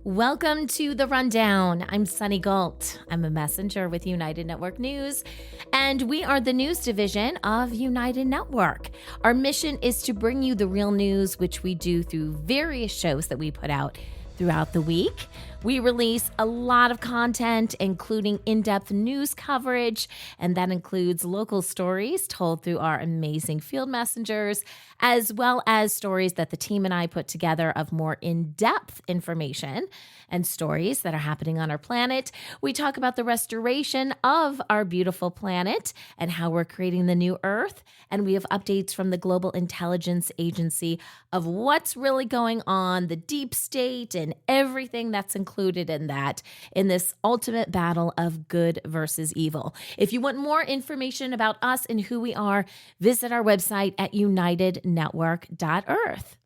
Welcome to The Rundown. I'm Sunny Galt. I'm a messenger with United Network News, and we are the news division of United Network. Our mission is to bring you the real news, which we do through various shows that we put out throughout the week. We release a lot of content, including in-depth news coverage, and that includes local stories told through our amazing field messengers, as well as stories that the team and I put together of more in-depth information and stories that are happening on our planet. We talk about the restoration of our beautiful planet and how we're creating the new Earth, and we have updates from the Global Intelligence Agency of what's really going on, the deep state, and everything that's included in that, in this ultimate battle of good versus evil. If you want more information about us and who we are, visit our website at unitednetwork.earth.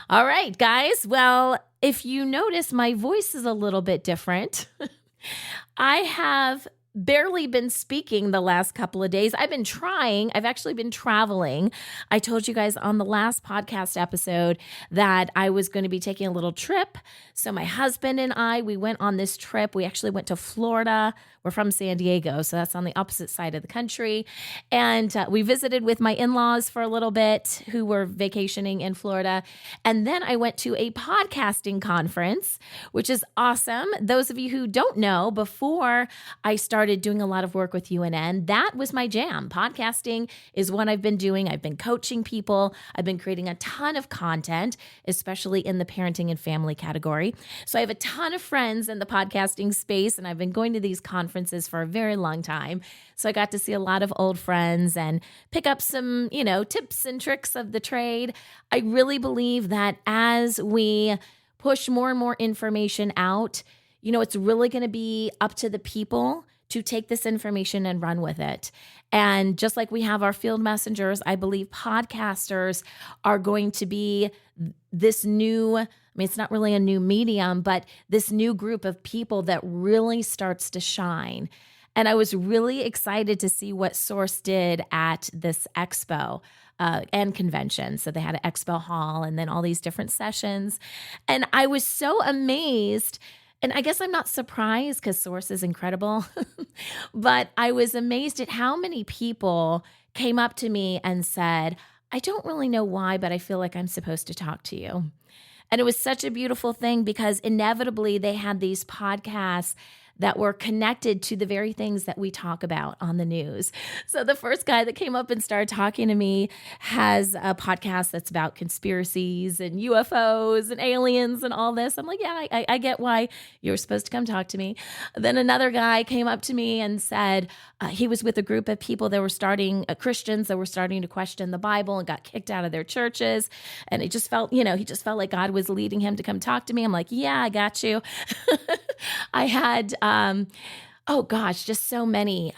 All right, guys. Well, if you notice, my voice is a little bit different. I have barely been speaking the last couple of days. I've been trying. I've actually been traveling. I told you guys on the last podcast episode that I was going to be taking a little trip. So my husband and I, we went on this trip. We actually went to Florida. We're from San Diego, so that's on the opposite side of the country. And we visited with my in-laws for a little bit who were vacationing in Florida. And then I went to a podcasting conference, which is awesome. Those of you who don't know, before I started doing a lot of work with UNN, that was my jam. Podcasting is what I've been doing. I've been coaching people. I've been creating a ton of content, especially in the parenting and family category. So I have a ton of friends in the podcasting space, and I've been going to these conferences for a very long time. So I got to see a lot of old friends and pick up some, tips and tricks of the trade. I really believe that as we push more and more information out, it's really going to be up to the people to take this information and run with it. And just like we have our field messengers, I believe podcasters are going to be this new, it's not really a new medium, but this new group of people that really starts to shine. And I was really excited to see what Source did at this expo and convention. So they had an expo hall and then all these different sessions. And I was so amazed. And I guess I'm not surprised because Source is incredible, but I was amazed at how many people came up to me and said, I don't really know why, but I feel like I'm supposed to talk to you. And it was such a beautiful thing because inevitably they had these podcasts that were connected to the very things that we talk about on the news. So the first guy that came up and started talking to me has a podcast that's about conspiracies and UFOs and aliens and all this. I'm like, yeah, I get why you're supposed to come talk to me. Then another guy came up to me and said he was with a group of people that were Christians that were starting to question the Bible and got kicked out of their churches. And it just felt, he just felt like God was leading him to come talk to me. I'm like, yeah, I got you. I had, just so many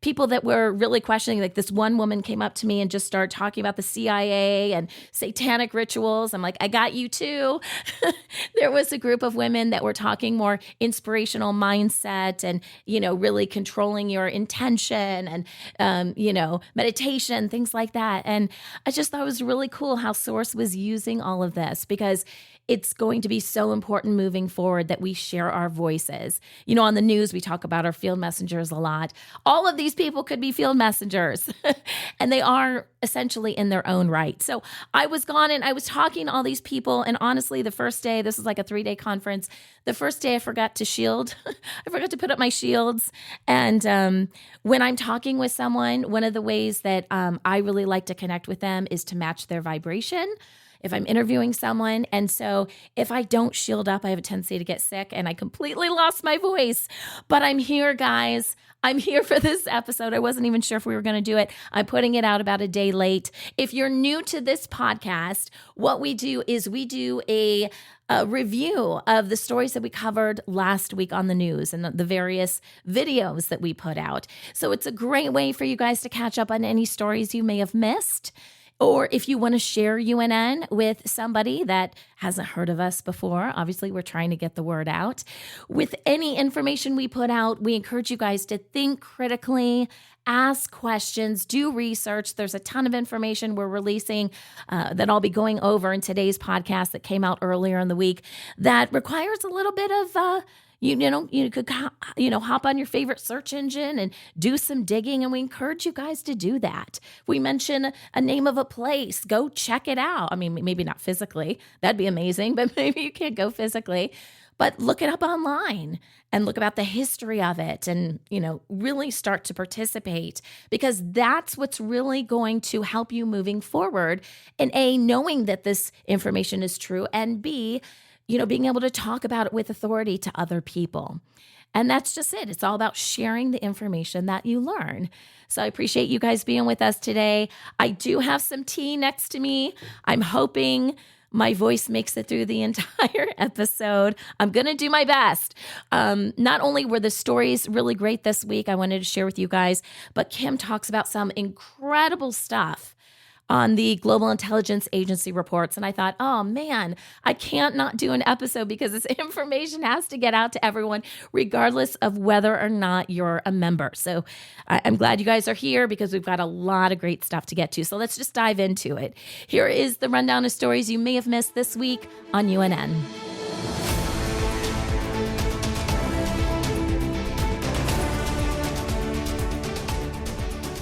people that were really questioning. Like this one woman came up to me and just started talking about the CIA and satanic rituals. I'm like, I got you too. There was a group of women that were talking more inspirational mindset and, really controlling your intention and, meditation, things like that. And I just thought it was really cool how Source was using all of this because it's going to be so important moving forward that we share our voices. On the news, we talk about our field messengers a lot. All of these people could be field messengers, and they are essentially in their own right. So I was gone and I was talking to all these people. And honestly, the first day, this was like a 3-day conference. The first day I forgot to shield. I forgot to put up my shields. And when I'm talking with someone, one of the ways that I really like to connect with them is to match their vibration if I'm interviewing someone. And so if I don't shield up, I have a tendency to get sick and I completely lost my voice. But I'm here, guys. I'm here for this episode. I wasn't even sure if we were going to do it. I'm putting it out about a day late. If you're new to this podcast, what we do is we do a review of the stories that we covered last week on the news and the various videos that we put out. So it's a great way for you guys to catch up on any stories you may have missed. Or if you want to share UNN with somebody that hasn't heard of us before, obviously we're trying to get the word out. With any information we put out, we encourage you guys to think critically, Ask questions, do research. There's a ton of information we're releasing that I'll be going over in today's podcast that came out earlier in the week that requires a little bit of you could hop on your favorite search engine and do some digging, and we encourage you guys to do that. We mention a name of a place, go check it out. I mean, maybe not physically, that'd be amazing, but maybe you can't go physically, but look it up online and look about the history of it and, really start to participate, because that's what's really going to help you moving forward in A, knowing that this information is true, and B, being able to talk about it with authority to other people. And that's just it. It's all about sharing the information that you learn. So I appreciate you guys being with us today. I do have some tea next to me. I'm hoping my voice makes it through the entire episode. I'm going to do my best. Not only were the stories really great this week, I wanted to share with you guys, but Kim talks about some incredible stuff on the Global Intelligence Agency reports. And I thought, oh man, I can't not do an episode because this information has to get out to everyone, regardless of whether or not you're a member. So I'm glad you guys are here because we've got a lot of great stuff to get to. So let's just dive into it. Here is the rundown of stories you may have missed this week on UNN.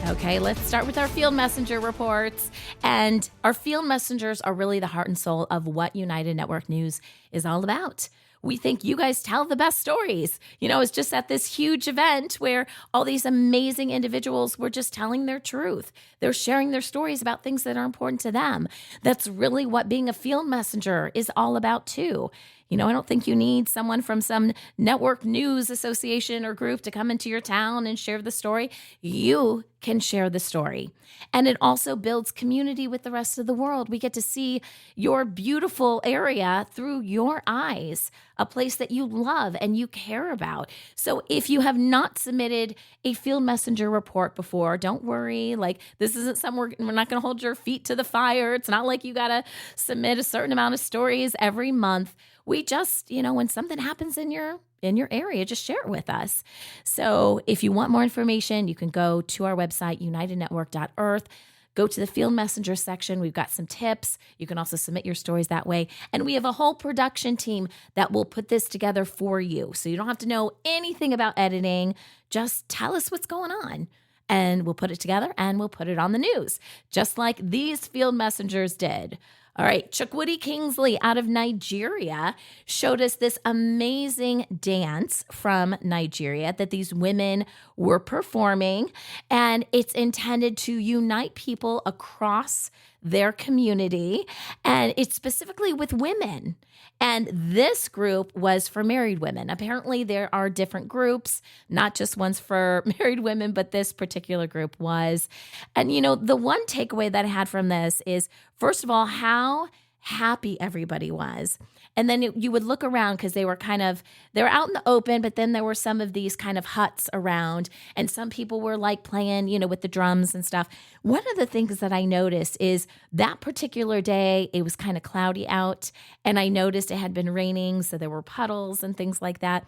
Okay, let's start with our field messenger reports. And our field messengers are really the heart and soul of what United Network News is all about. We think you guys tell the best stories. It's just at this huge event where all these amazing individuals were just telling their truth. They're sharing their stories about things that are important to them. That's really what being a field messenger is all about too. I don't think you need someone from some network news association or group to come into your town and share the story. You can share the story. And it also builds community with the rest of the world. We get to see your beautiful area through your eyes, a place that you love and you care about. So if you have not submitted a field messenger report before, don't worry. This isn't somewhere we're not going to hold your feet to the fire. It's not like you got to submit a certain amount of stories every month. We just, when something happens in your area, just share it with us. So if you want more information, you can go to our website, unitednetwork.earth. Go to the field messenger section. We've got some tips. You can also submit your stories that way. And we have a whole production team that will put this together for you. So you don't have to know anything about editing. Just tell us what's going on. And we'll put it together and we'll put it on the news, just like these field messengers did. All right, Chukwudi Kingsley out of Nigeria showed us this amazing dance from Nigeria that these women were performing, and it's intended to unite people across their community, and it's specifically with women. And this group was for married women. Apparently, there are different groups, not just ones for married women, but this particular group was. And, the one takeaway that I had from this is, first of all, how happy everybody was. And then you would look around because they were out in the open, but then there were some of these kind of huts around, and some people were playing, with the drums and stuff. One of the things that I noticed is that particular day, it was kind of cloudy out, and I noticed it had been raining, so there were puddles and things like that.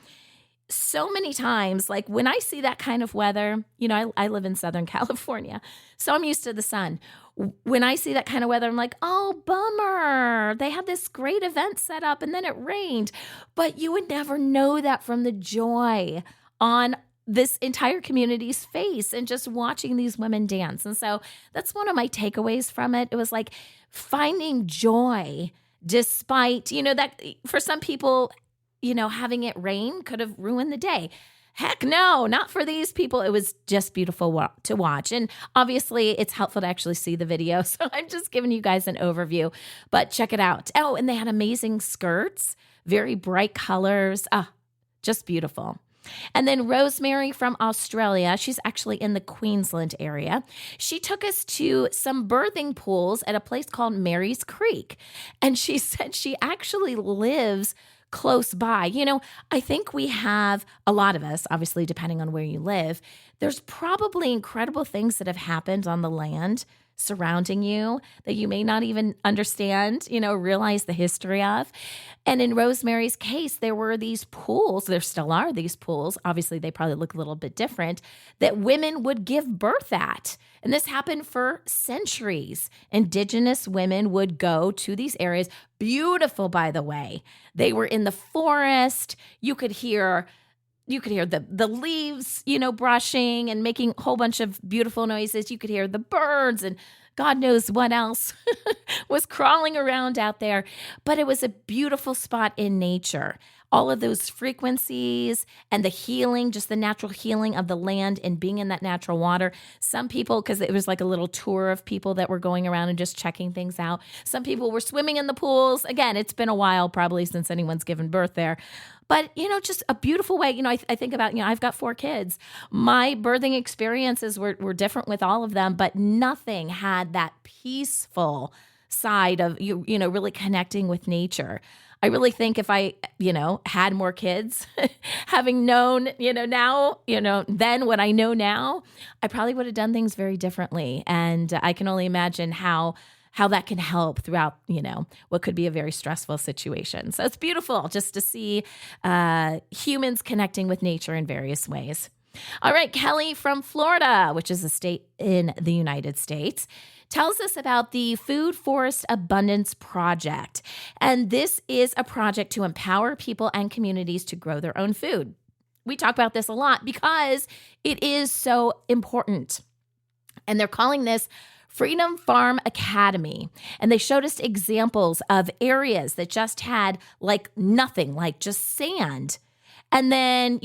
So many times, when I see that kind of weather, I live in Southern California, so I'm used to the sun. When I see that kind of weather, I'm like, oh, bummer. They had this great event set up and then it rained. But you would never know that from the joy on this entire community's face and just watching these women dance. And so that's one of my takeaways from it. It was finding joy despite, that for some people, having it rain could have ruined the day. Heck no, not for these people. It was just beautiful to watch. And obviously, it's helpful to actually see the video. So I'm just giving you guys an overview, but check it out. Oh, and they had amazing skirts, very bright colors. Just beautiful. And then Rosemary from Australia, she's actually in the Queensland area. She took us to some birthing pools at a place called Mary's Creek. And she said she actually lives close by. I think we have, a lot of us, obviously, depending on where you live, there's probably incredible things that have happened on the land surrounding you that you may not even understand, realize the history of. And in Rosemary's case, there were these pools. There still are these pools. Obviously, they probably look a little bit different that women would give birth at. And this happened for centuries. Indigenous women would go to these areas. Beautiful, by the way. They were in the forest. You could hear the leaves, brushing and making a whole bunch of beautiful noises. You could hear the birds and God knows what else was crawling around out there. But it was a beautiful spot in nature. All of those frequencies and the healing, just the natural healing of the land and being in that natural water. Some people, because it was like a little tour of people that were going around and just checking things out. Some people were swimming in the pools. Again, it's been a while probably since anyone's given birth there. But, just a beautiful way. I think about, I've got 4 kids. My birthing experiences were different with all of them, but nothing had that peaceful side of, really connecting with nature. I really think if I, had more kids, having known, now, then what I know now, I probably would have done things very differently. And I can only imagine how that can help throughout, what could be a very stressful situation. So it's beautiful just to see humans connecting with nature in various ways. All right, Kelly from Florida, which is a state in the United States, tells us about the Food Forest Abundance Project. And this is a project to empower people and communities to grow their own food. We talk about this a lot because it is so important. And they're calling this Freedom Farm Academy. And they showed us examples of areas that just had like nothing, like just sand. And then,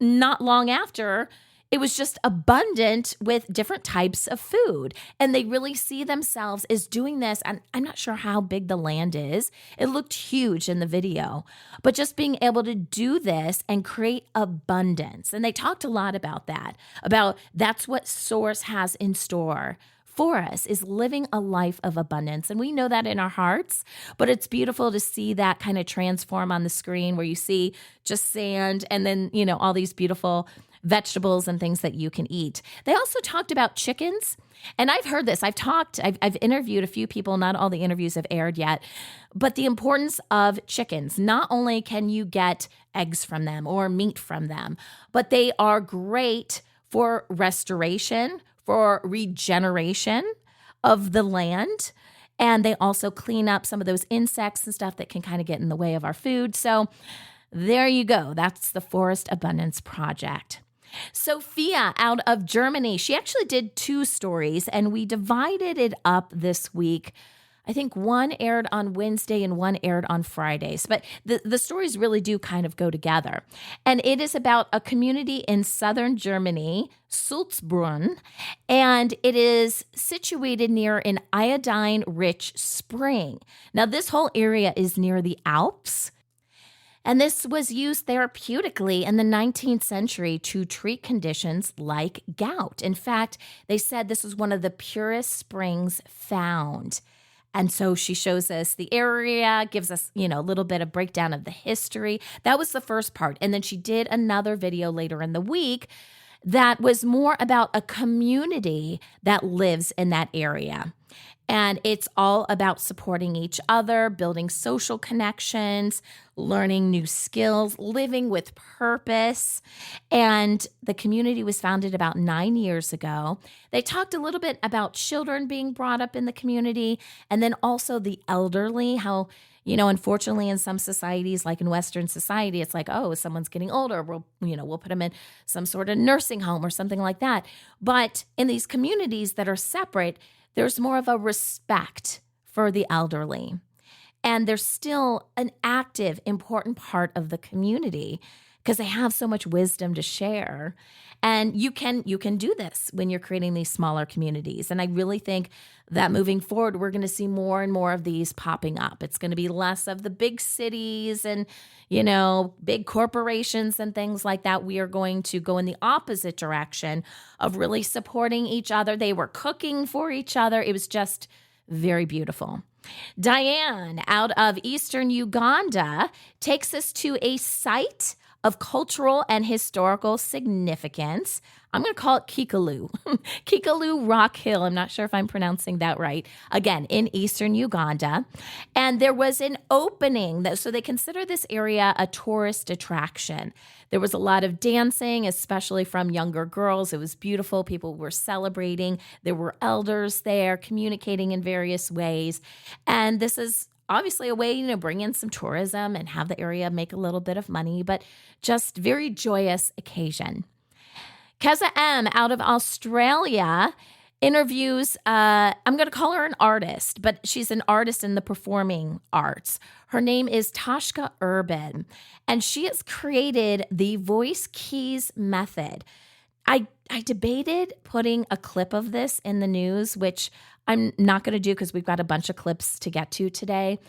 not long after, it was just abundant with different types of food. And they really see themselves as doing this. And I'm not sure how big the land is. It looked huge in the video. But just being able to do this and create abundance. And they talked a lot about that, about that's what Source has in store for us, is living a life of abundance. And we know that in our hearts, but it's beautiful to see that kind of transform on the screen where you see just sand and then, all these beautiful vegetables and things that you can eat. They also talked about chickens. And I've heard this. I've interviewed a few people. Not all the interviews have aired yet, but the importance of chickens. Not only can you get eggs from them or meat from them, but they are great for restoration, for regeneration of the land. And they also clean up some of those insects and stuff that can kind of get in the way of our food. So there you go. That's the Forest Abundance Project. Sophia out of Germany, she actually did 2 stories and we divided it up this week. I think one aired on Wednesday and one aired on Fridays, but the stories really do kind of go together. And it is about a community in southern Germany, Sulzbrunn, and it is situated near an iodine-rich spring. Now, this whole area is near the Alps, and this was used therapeutically in the 19th century to treat conditions like gout. In fact, they said this was one of the purest springs found. And so she shows us the area, gives us, a little bit of breakdown of the history. That was the first part. And then she did another video later in the week that was more about a community that lives in that area. And it's all about supporting each other, building social connections, learning new skills, living with purpose. And the community was founded about 9 years ago. They talked a little bit about children being brought up in the community, and then also the elderly, how, unfortunately in some societies, like in Western society, it's like, oh, someone's getting older, we'll put them in some sort of nursing home or something like that. But in these communities that are separate, there's more of a respect for the elderly. And they're still an active, important part of the community because they have so much wisdom to share. And you can do this when you're creating these smaller communities. And I really think that moving forward, we're going to see more and more of these popping up. It's going to be less of the big cities and, big corporations and things like that. We are going to go in the opposite direction of really supporting each other. They were cooking for each other. It was just very beautiful. Diane out of Eastern Uganda takes us to a site of cultural and historical significance. I'm going to call it Kikalu. Kikalu Rock Hill. I'm not sure if I'm pronouncing that right. Again, in eastern Uganda. And there was an opening, so they consider this area a tourist attraction. There was a lot of dancing, especially from younger girls. It was beautiful. People were celebrating. There were elders there communicating in various ways. And this is obviously a way, bring in some tourism and have the area make a little bit of money, but just very joyous occasion. Keza M out of Australia interviews, I'm going to call her an artist, but she's an artist in the performing arts. Her name is Tashka Urban, and she has created the voice keys method. I debated putting a clip of this in the news, which I'm not going to do because we've got a bunch of clips to get to today.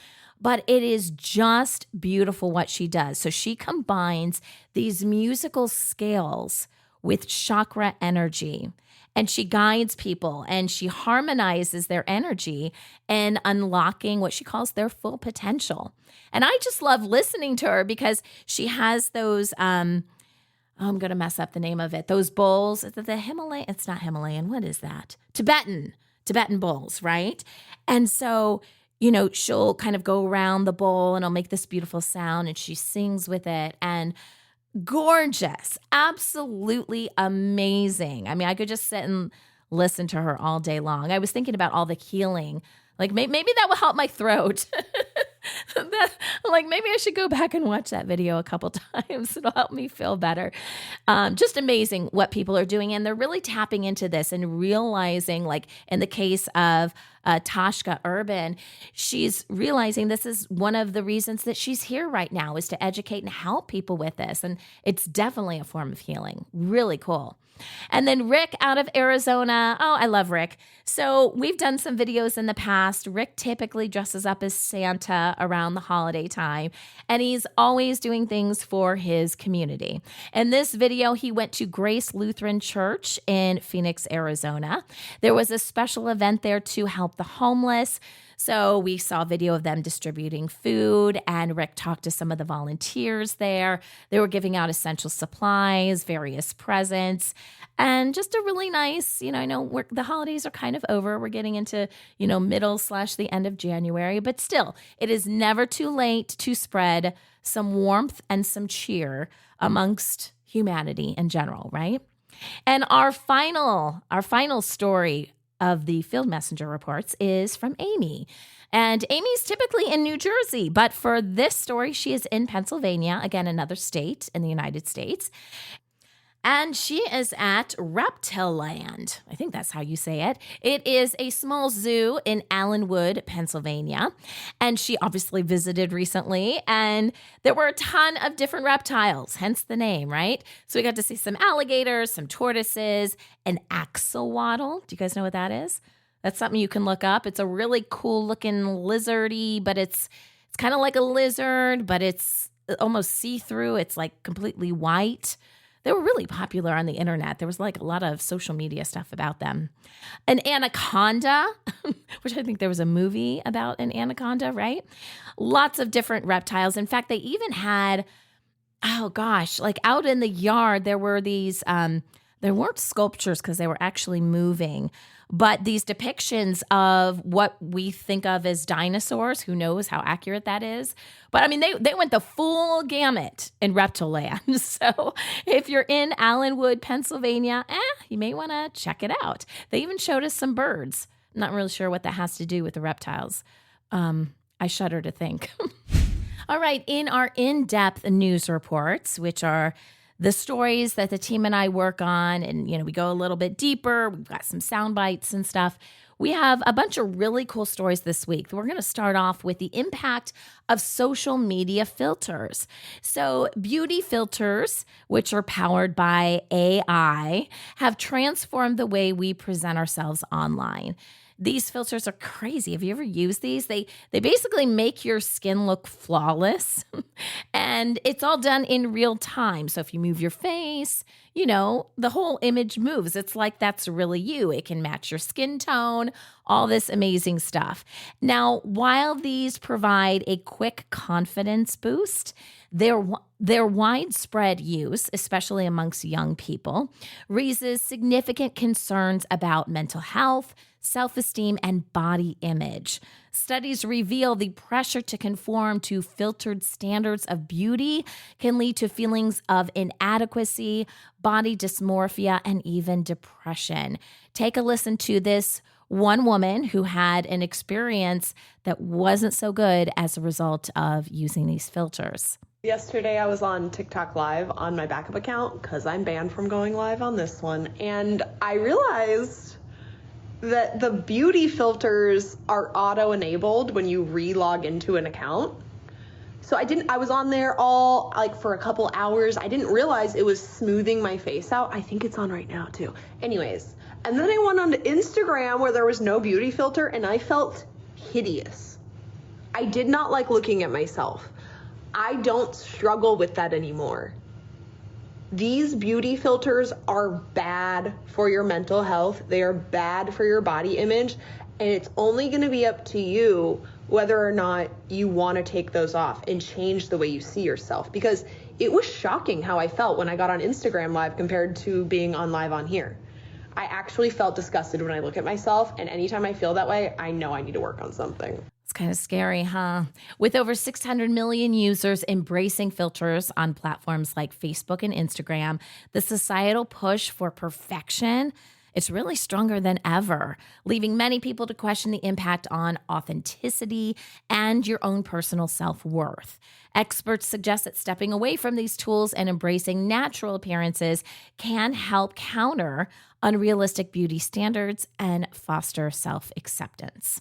But it is just beautiful what she does. So she combines these musical scales with chakra energy, and she guides people and she harmonizes their energy and unlocking what she calls their full potential. And I just love listening to her because she has those, I'm going to mess up the name of it. Those bowls, the Himalayan, it's not Himalayan. What is that? Tibetan bowls, right? And so, she'll kind of go around the bowl and it'll make this beautiful sound and she sings with it, and gorgeous, absolutely amazing. I mean, I could just sit and listen to her all day long. I was thinking about all the healing. Like maybe that will help my throat. Maybe I should go back and watch that video a couple times. It'll help me feel better. Just amazing what people are doing. And they're really tapping into this and realizing, like in the case of Tashka Urban, she's realizing this is one of the reasons that she's here right now, is to educate and help people with this. And it's definitely a form of healing. Really cool. And then Rick out of Arizona. Oh, I love Rick. So we've done some videos in the past. Rick typically dresses up as Santa around the holiday time, and he's always doing things for his community. In this video, he went to Grace Lutheran Church in Phoenix, Arizona. There was a special event there to help the homeless. So we saw a video of them distributing food, and Rick talked to some of the volunteers there. They were giving out essential supplies, various presents, and just a really nice, I know the holidays are kind of over. We're getting into, middle/the end of January, but still, it is never too late to spread some warmth and some cheer amongst humanity in general, right? And our final story of the Field Messenger reports is from Amy. And Amy's typically in New Jersey, but for this story, she is in Pennsylvania, again, another state in the United States. And she is at Reptiland. I think that's how you say it. It is a small zoo in Allenwood, Pennsylvania. And she obviously visited recently, and there were a ton of different reptiles, hence the name, right? So we got to see some alligators, some tortoises, an axolotl. Do you guys know what that is? That's something you can look up. It's a really cool looking lizardy, but it's kind of like a lizard, but it's almost see-through. It's like completely white. They were really popular on the internet. There was like a lot of social media stuff about them. An anaconda, which I think there was a movie about an anaconda, right? Lots of different reptiles. In fact, they even had, like out in the yard, there were these, there weren't sculptures because they were actually moving, but these depictions of what we think of as dinosaurs. Who knows how accurate that is? But I mean, they went the full gamut in Reptiland. So if you're in Allenwood, Pennsylvania, you may want to check it out. They even showed us some birds. I'm not really sure what that has to do with the reptiles. I shudder to think. All right, in our in-depth news reports, which are the stories that the team and I work on, and, we go a little bit deeper. We've got some sound bites and stuff. We have a bunch of really cool stories this week. We're going to start off with the impact of social media filters. So beauty filters, which are powered by AI, have transformed the way we present ourselves online. These filters are crazy. Have you ever used these? They basically make your skin look flawless, and it's all done in real time. So if you move your face, the whole image moves. It's like that's really you. It can match your skin tone, all this amazing stuff. Now, while these provide a quick confidence boost, their widespread use, especially amongst young people, raises significant concerns about mental health, self-esteem, and body image. Studies reveal the pressure to conform to filtered standards of beauty can lead to feelings of inadequacy, body dysmorphia, and even depression. Take a listen to this one woman who had an experience that wasn't so good as a result of using these filters. Yesterday I was on TikTok Live on my backup account because I'm banned from going live on this one, and I realized that the beauty filters are auto-enabled when you re-log into an account. So I was on there all for a couple hours. I didn't realize it was smoothing my face out. I think it's on right now too. Anyways, and then I went on to Instagram where there was no beauty filter and I felt hideous. I did not like looking at myself. I don't struggle with that anymore. These beauty filters are bad for your mental health. They are bad for your body image. And it's only going to be up to you whether or not you want to take those off and change the way you see yourself. Because it was shocking how I felt when I got on Instagram Live compared to being on live on here. I actually felt disgusted when I look at myself. And anytime I feel that way, I know I need to work on something. It's kind of scary, huh? With over 600 million users embracing filters on platforms like Facebook and Instagram, the societal push for perfection, it's really stronger than ever, leaving many people to question the impact on authenticity and your own personal self-worth. Experts suggest that stepping away from these tools and embracing natural appearances can help counter unrealistic beauty standards and foster self-acceptance.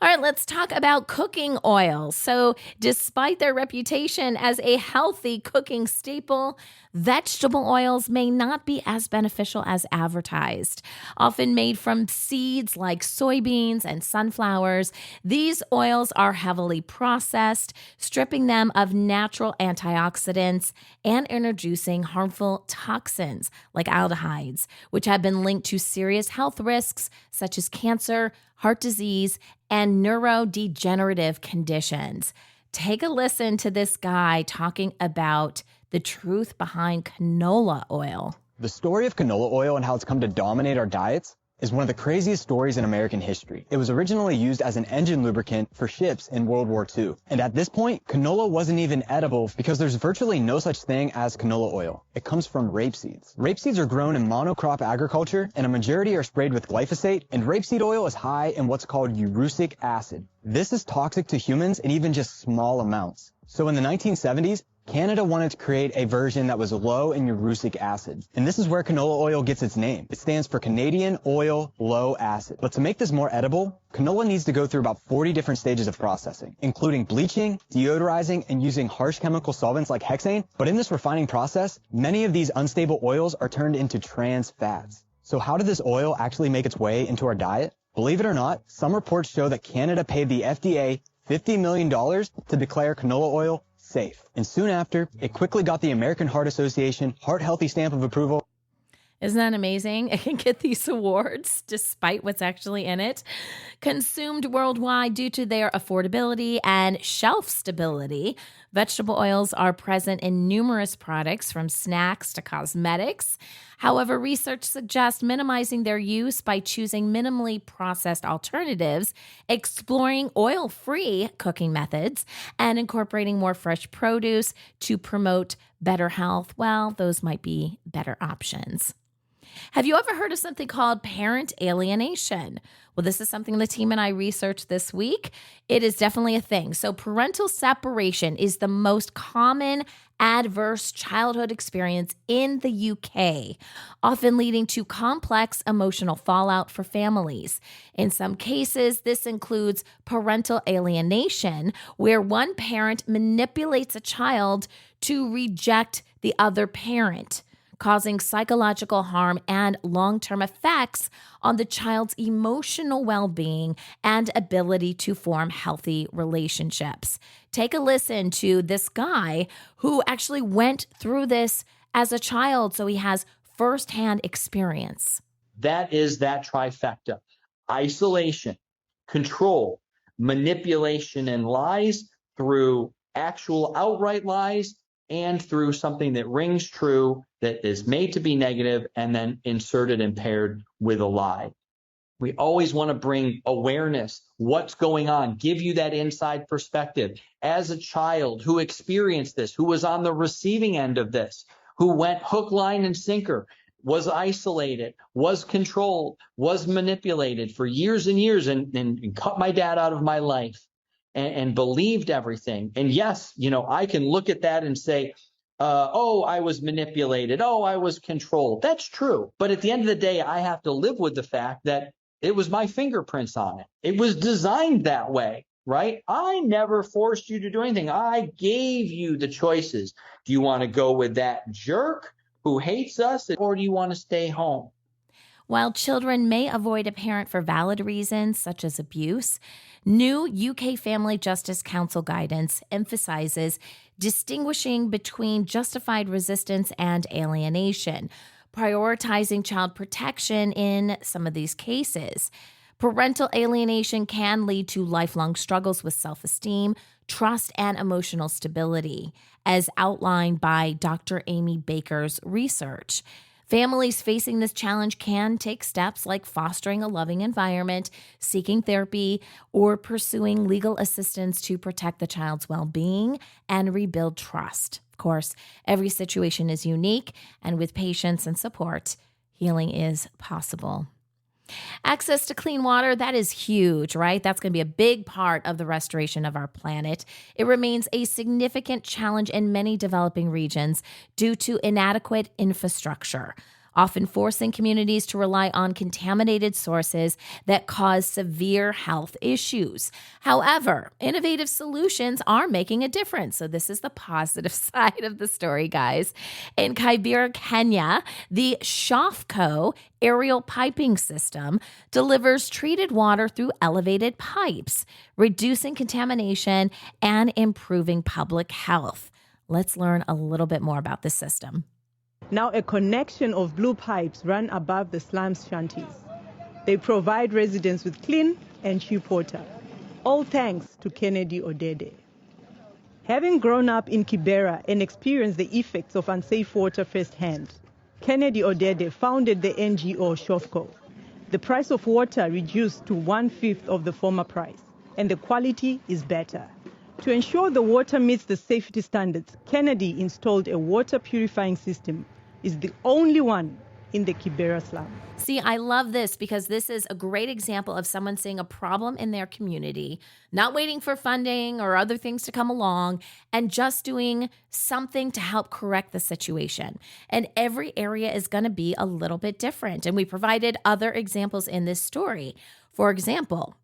All right, let's talk about cooking oils. So, despite their reputation as a healthy cooking staple, vegetable oils may not be as beneficial as advertised. Often made from seeds like soybeans and sunflowers, these oils are heavily processed, stripping them of natural antioxidants and introducing harmful toxins like aldehydes, which have been linked to serious health risks such as cancer, heart disease, and neurodegenerative conditions. Take a listen to this guy talking about the truth behind canola oil. The story of canola oil and how it's come to dominate our diets is one of the craziest stories in American history. It was originally used as an engine lubricant for ships in World War II. And at this point, canola wasn't even edible because there's virtually no such thing as canola oil. It comes from rape seeds. Rape seeds are grown in monocrop agriculture, and a majority are sprayed with glyphosate, and rapeseed oil is high in what's called urusic acid. This is toxic to humans in even just small amounts. So in the 1970s, Canada wanted to create a version that was low in urusic acid. And this is where canola oil gets its name. It stands for Canadian Oil Low Acid. But to make this more edible, canola needs to go through about 40 different stages of processing, including bleaching, deodorizing, and using harsh chemical solvents like hexane. But in this refining process, many of these unstable oils are turned into trans fats. So how did this oil actually make its way into our diet? Believe it or not, some reports show that Canada paid the FDA $50 million to declare canola oil safe. And soon after, it quickly got the American Heart Association Heart Healthy stamp of approval. Isn't that amazing? It can get these awards despite what's actually in it. Consumed worldwide due to their affordability and shelf stability, vegetable oils are present in numerous products from snacks to cosmetics. However, research suggests minimizing their use by choosing minimally processed alternatives, exploring oil-free cooking methods, and incorporating more fresh produce to promote better health. Well, those might be better options. Have you ever heard of something called parent alienation? Well, this is something the team and I researched this week. It is definitely a thing. So parental separation is the most common adverse childhood experience in the UK, often leading to complex emotional fallout for families. In some cases, this includes parental alienation, where one parent manipulates a child to reject the other parent, causing psychological harm and long-term effects on the child's emotional well-being and ability to form healthy relationships. Take a listen to this guy who actually went through this as a child, so he has firsthand experience. That is that trifecta: isolation, control, manipulation, and lies through actual outright lies and through something that rings true that is made to be negative and then inserted and paired with a lie. We always want to bring awareness, what's going on, give you that inside perspective. As a child who experienced this, who was on the receiving end of this, who went hook, line, and sinker, was isolated, was controlled, was manipulated for years and years, and cut my dad out of my life and believed everything. And yes, I can look at that and say, oh, I was manipulated. Oh, I was controlled. That's true. But at the end of the day, I have to live with the fact that it was my fingerprints on it. It was designed that way, right? I never forced you to do anything. I gave you the choices. Do you want to go with that jerk who hates us, or do you want to stay home? While children may avoid a parent for valid reasons, such as abuse, new UK Family Justice Council guidance emphasizes distinguishing between justified resistance and alienation, prioritizing child protection in some of these cases. Parental alienation can lead to lifelong struggles with self-esteem, trust, and emotional stability, as outlined by Dr. Amy Baker's research. Families facing this challenge can take steps like fostering a loving environment, seeking therapy, or pursuing legal assistance to protect the child's well-being and rebuild trust. Of course, every situation is unique, and with patience and support, healing is possible. Access to clean water, that is huge, right? That's going to be a big part of the restoration of our planet. It remains a significant challenge in many developing regions due to inadequate infrastructure, often forcing communities to rely on contaminated sources that cause severe health issues. However, innovative solutions are making a difference. So this is the positive side of the story, guys. In Kibera, Kenya, the Shofco aerial piping system delivers treated water through elevated pipes, reducing contamination and improving public health. Let's learn a little bit more about this system. Now a connection of blue pipes run above the slums shanties. They provide residents with clean and cheap water, all thanks to Kennedy Odede. Having grown up in Kibera and experienced the effects of unsafe water firsthand, Kennedy Odede founded the NGO Shofco. The price of water reduced to 1/5 of the former price, and the quality is better. To ensure the water meets the safety standards, Kennedy installed a water purifying system. It's the only one in the Kibera slum. See, I love this because this is a great example of someone seeing a problem in their community, not waiting for funding or other things to come along, and just doing something to help correct the situation. And every area is going to be a little bit different. And we provided other examples in this story. For example,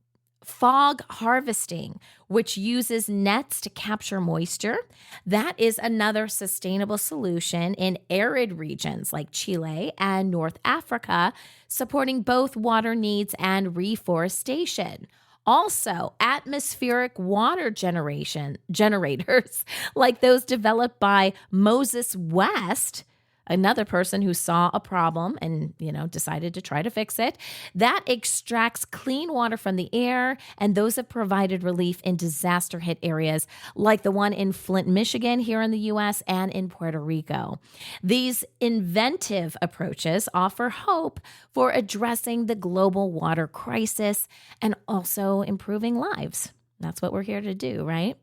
fog harvesting, which uses nets to capture moisture. That is another sustainable solution in arid regions like Chile and North Africa, supporting both water needs and reforestation. Also, atmospheric water generators like those developed by Moses West, another person who saw a problem and, decided to try to fix it, that extracts clean water from the air, and those have provided relief in disaster-hit areas like the one in Flint, Michigan, here in the U.S., and in Puerto Rico. These inventive approaches offer hope for addressing the global water crisis and also improving lives. That's what we're here to do, right?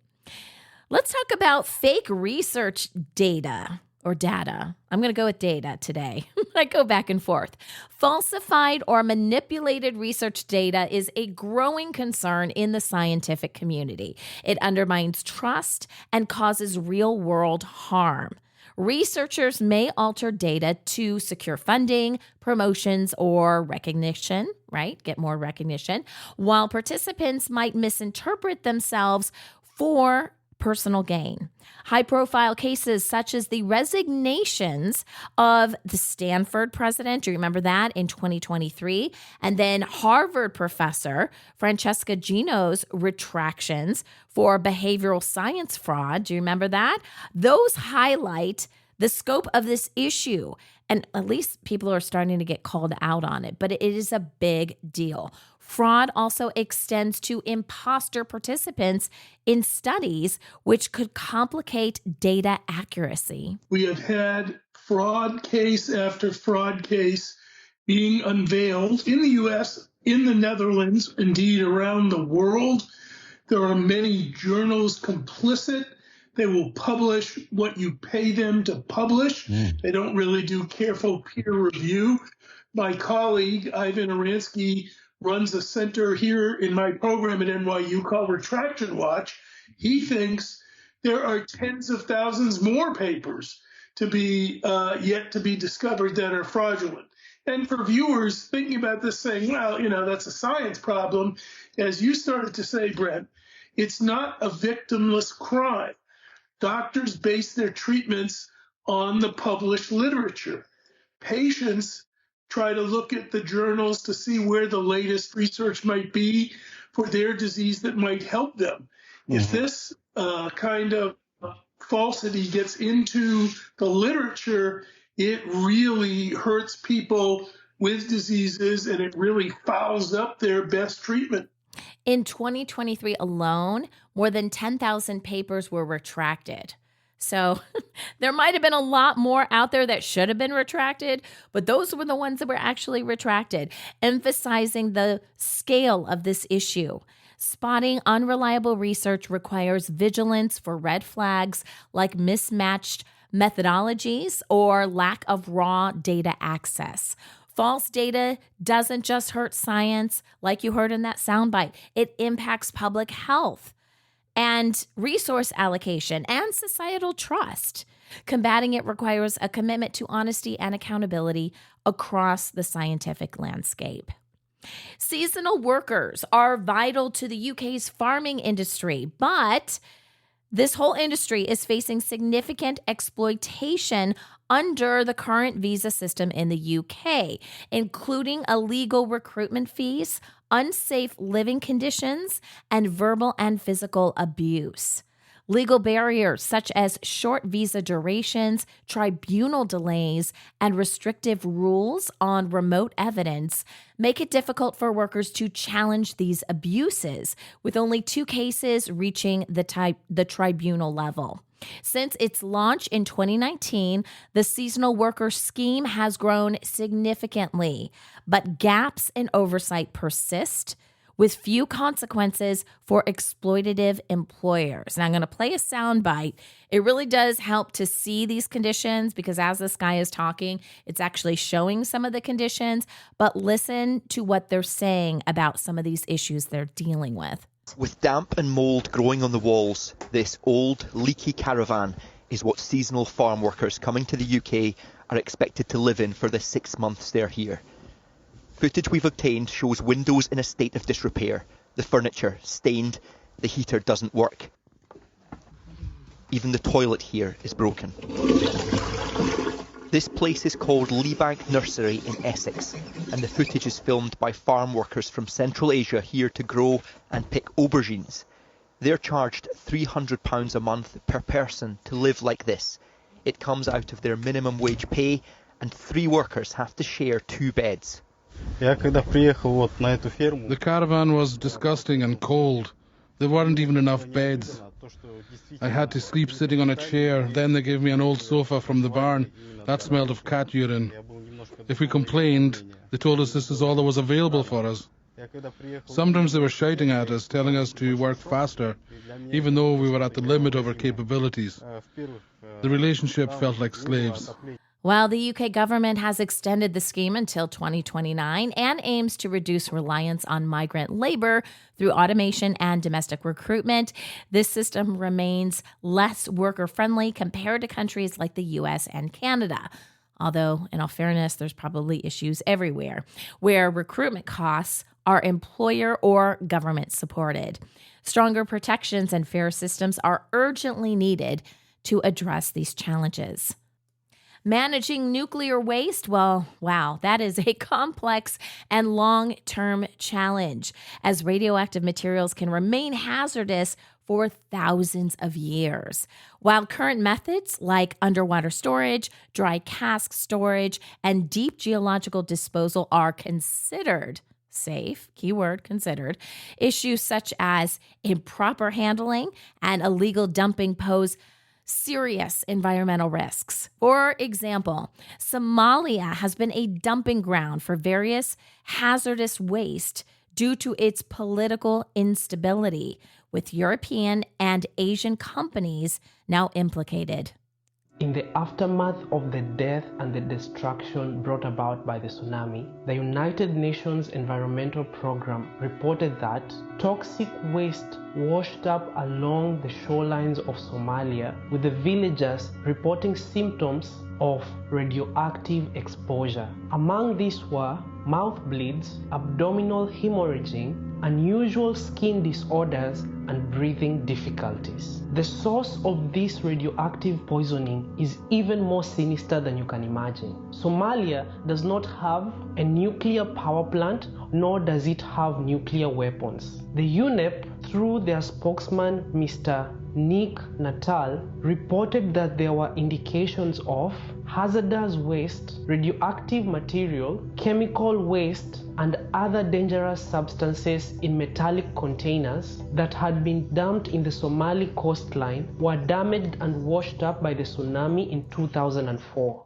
Let's talk about fake research data. Or data. I'm going to go with data today. I go back and forth. Falsified or manipulated research data is a growing concern in the scientific community. It undermines trust and causes real-world harm. Researchers may alter data to secure funding, promotions, or recognition, right? Get more recognition, while participants might misinterpret themselves for personal gain. High-profile cases such as the resignations of the Stanford president, do you remember that, in 2023? And then Harvard professor Francesca Gino's retractions for behavioral science fraud, do you remember that? Those highlight the scope of this issue. And at least people are starting to get called out on it, but it is a big deal. Fraud also extends to imposter participants in studies, which could complicate data accuracy. We have had fraud case after fraud case being unveiled in the U.S., in the Netherlands, indeed around the world. There are many journals complicit. They will publish what you pay them to publish. They don't really do careful peer review. My colleague, Ivan Aransky, runs a center here in my program at NYU called Retraction Watch. He thinks there are tens of thousands more papers to be yet to be discovered that are fraudulent. And for viewers thinking about this saying, well, that's a science problem, as you started to say, Brent, it's not a victimless crime. Doctors base their treatments on the published literature. Patients try to look at the journals to see where the latest research might be for their disease that might help them. If this kind of falsity gets into the literature, it really hurts people with diseases and it really fouls up their best treatment. In 2023 alone, more than 10,000 papers were retracted. So there might have been a lot more out there that should have been retracted, but those were the ones that were actually retracted, emphasizing the scale of this issue. Spotting unreliable research requires vigilance for red flags like mismatched methodologies or lack of raw data access. False data doesn't just hurt science, like you heard in that soundbite. It impacts public health and resource allocation and societal trust. Combating it requires a commitment to honesty and accountability across the scientific landscape. Seasonal workers are vital to the UK's farming industry, but this whole industry is facing significant exploitation under the current visa system in the UK, including illegal recruitment fees, unsafe living conditions, and verbal and physical abuse. Legal barriers such as short visa durations, tribunal delays, and restrictive rules on remote evidence make it difficult for workers to challenge these abuses, with only 2 cases reaching the tribunal level. Since its launch in 2019, the seasonal worker scheme has grown significantly, but gaps in oversight persist, with few consequences for exploitative employers. And I'm going to play a soundbite. It really does help to see these conditions because as this guy is talking, it's actually showing some of the conditions, but listen to what they're saying about some of these issues they're dealing with. With damp and mould growing on the walls, this old, leaky caravan is what seasonal farm workers coming to the UK are expected to live in for the 6 months they're here. Footage we've obtained shows windows in a state of disrepair, the furniture stained, the heater doesn't work. Even the toilet here is broken. This place is called Leabank Nursery in Essex, and the footage is filmed by farm workers from Central Asia here to grow and pick aubergines. They're charged £300 a month per person to live like this. It comes out of their minimum wage pay, and 3 workers have to share 2 beds. The caravan was disgusting and cold. There weren't even enough beds. I had to sleep sitting on a chair. Then they gave me an old sofa from the barn. That smelled of cat urine. If we complained, they told us this is all that was available for us. Sometimes they were shouting at us, telling us to work faster, even though we were at the limit of our capabilities. The relationship felt like slaves. While the UK government has extended the scheme until 2029 and aims to reduce reliance on migrant labor through automation and domestic recruitment, this system remains less worker-friendly compared to countries like the US and Canada. Although, in all fairness, there's probably issues everywhere where recruitment costs are employer or government supported. Stronger protections and fair systems are urgently needed to address these challenges. Managing nuclear waste, well, wow, that is a complex and long-term challenge, as radioactive materials can remain hazardous for thousands of years. While current methods like underwater storage, dry cask storage, and deep geological disposal are considered safe, keyword considered, issues such as improper handling and illegal dumping pose serious environmental risks. For example, Somalia has been a dumping ground for various hazardous waste due to its political instability, with European and Asian companies now implicated. In the aftermath of the death and the destruction brought about by the tsunami, the United Nations Environmental Programme reported that toxic waste washed up along the shorelines of Somalia, with the villagers reporting symptoms of radioactive exposure. Among these were mouth bleeds, abdominal hemorrhaging, unusual skin disorders, and breathing difficulties. The source of this radioactive poisoning is even more sinister than you can imagine. Somalia does not have a nuclear power plant, nor does it have nuclear weapons. The UNEP, through their spokesman, Mr. Nick Natal, reported that there were indications of hazardous waste, radioactive material, chemical waste, and other dangerous substances in metallic containers that had been dumped in the Somali coastline, were damaged and washed up by the tsunami in 2004.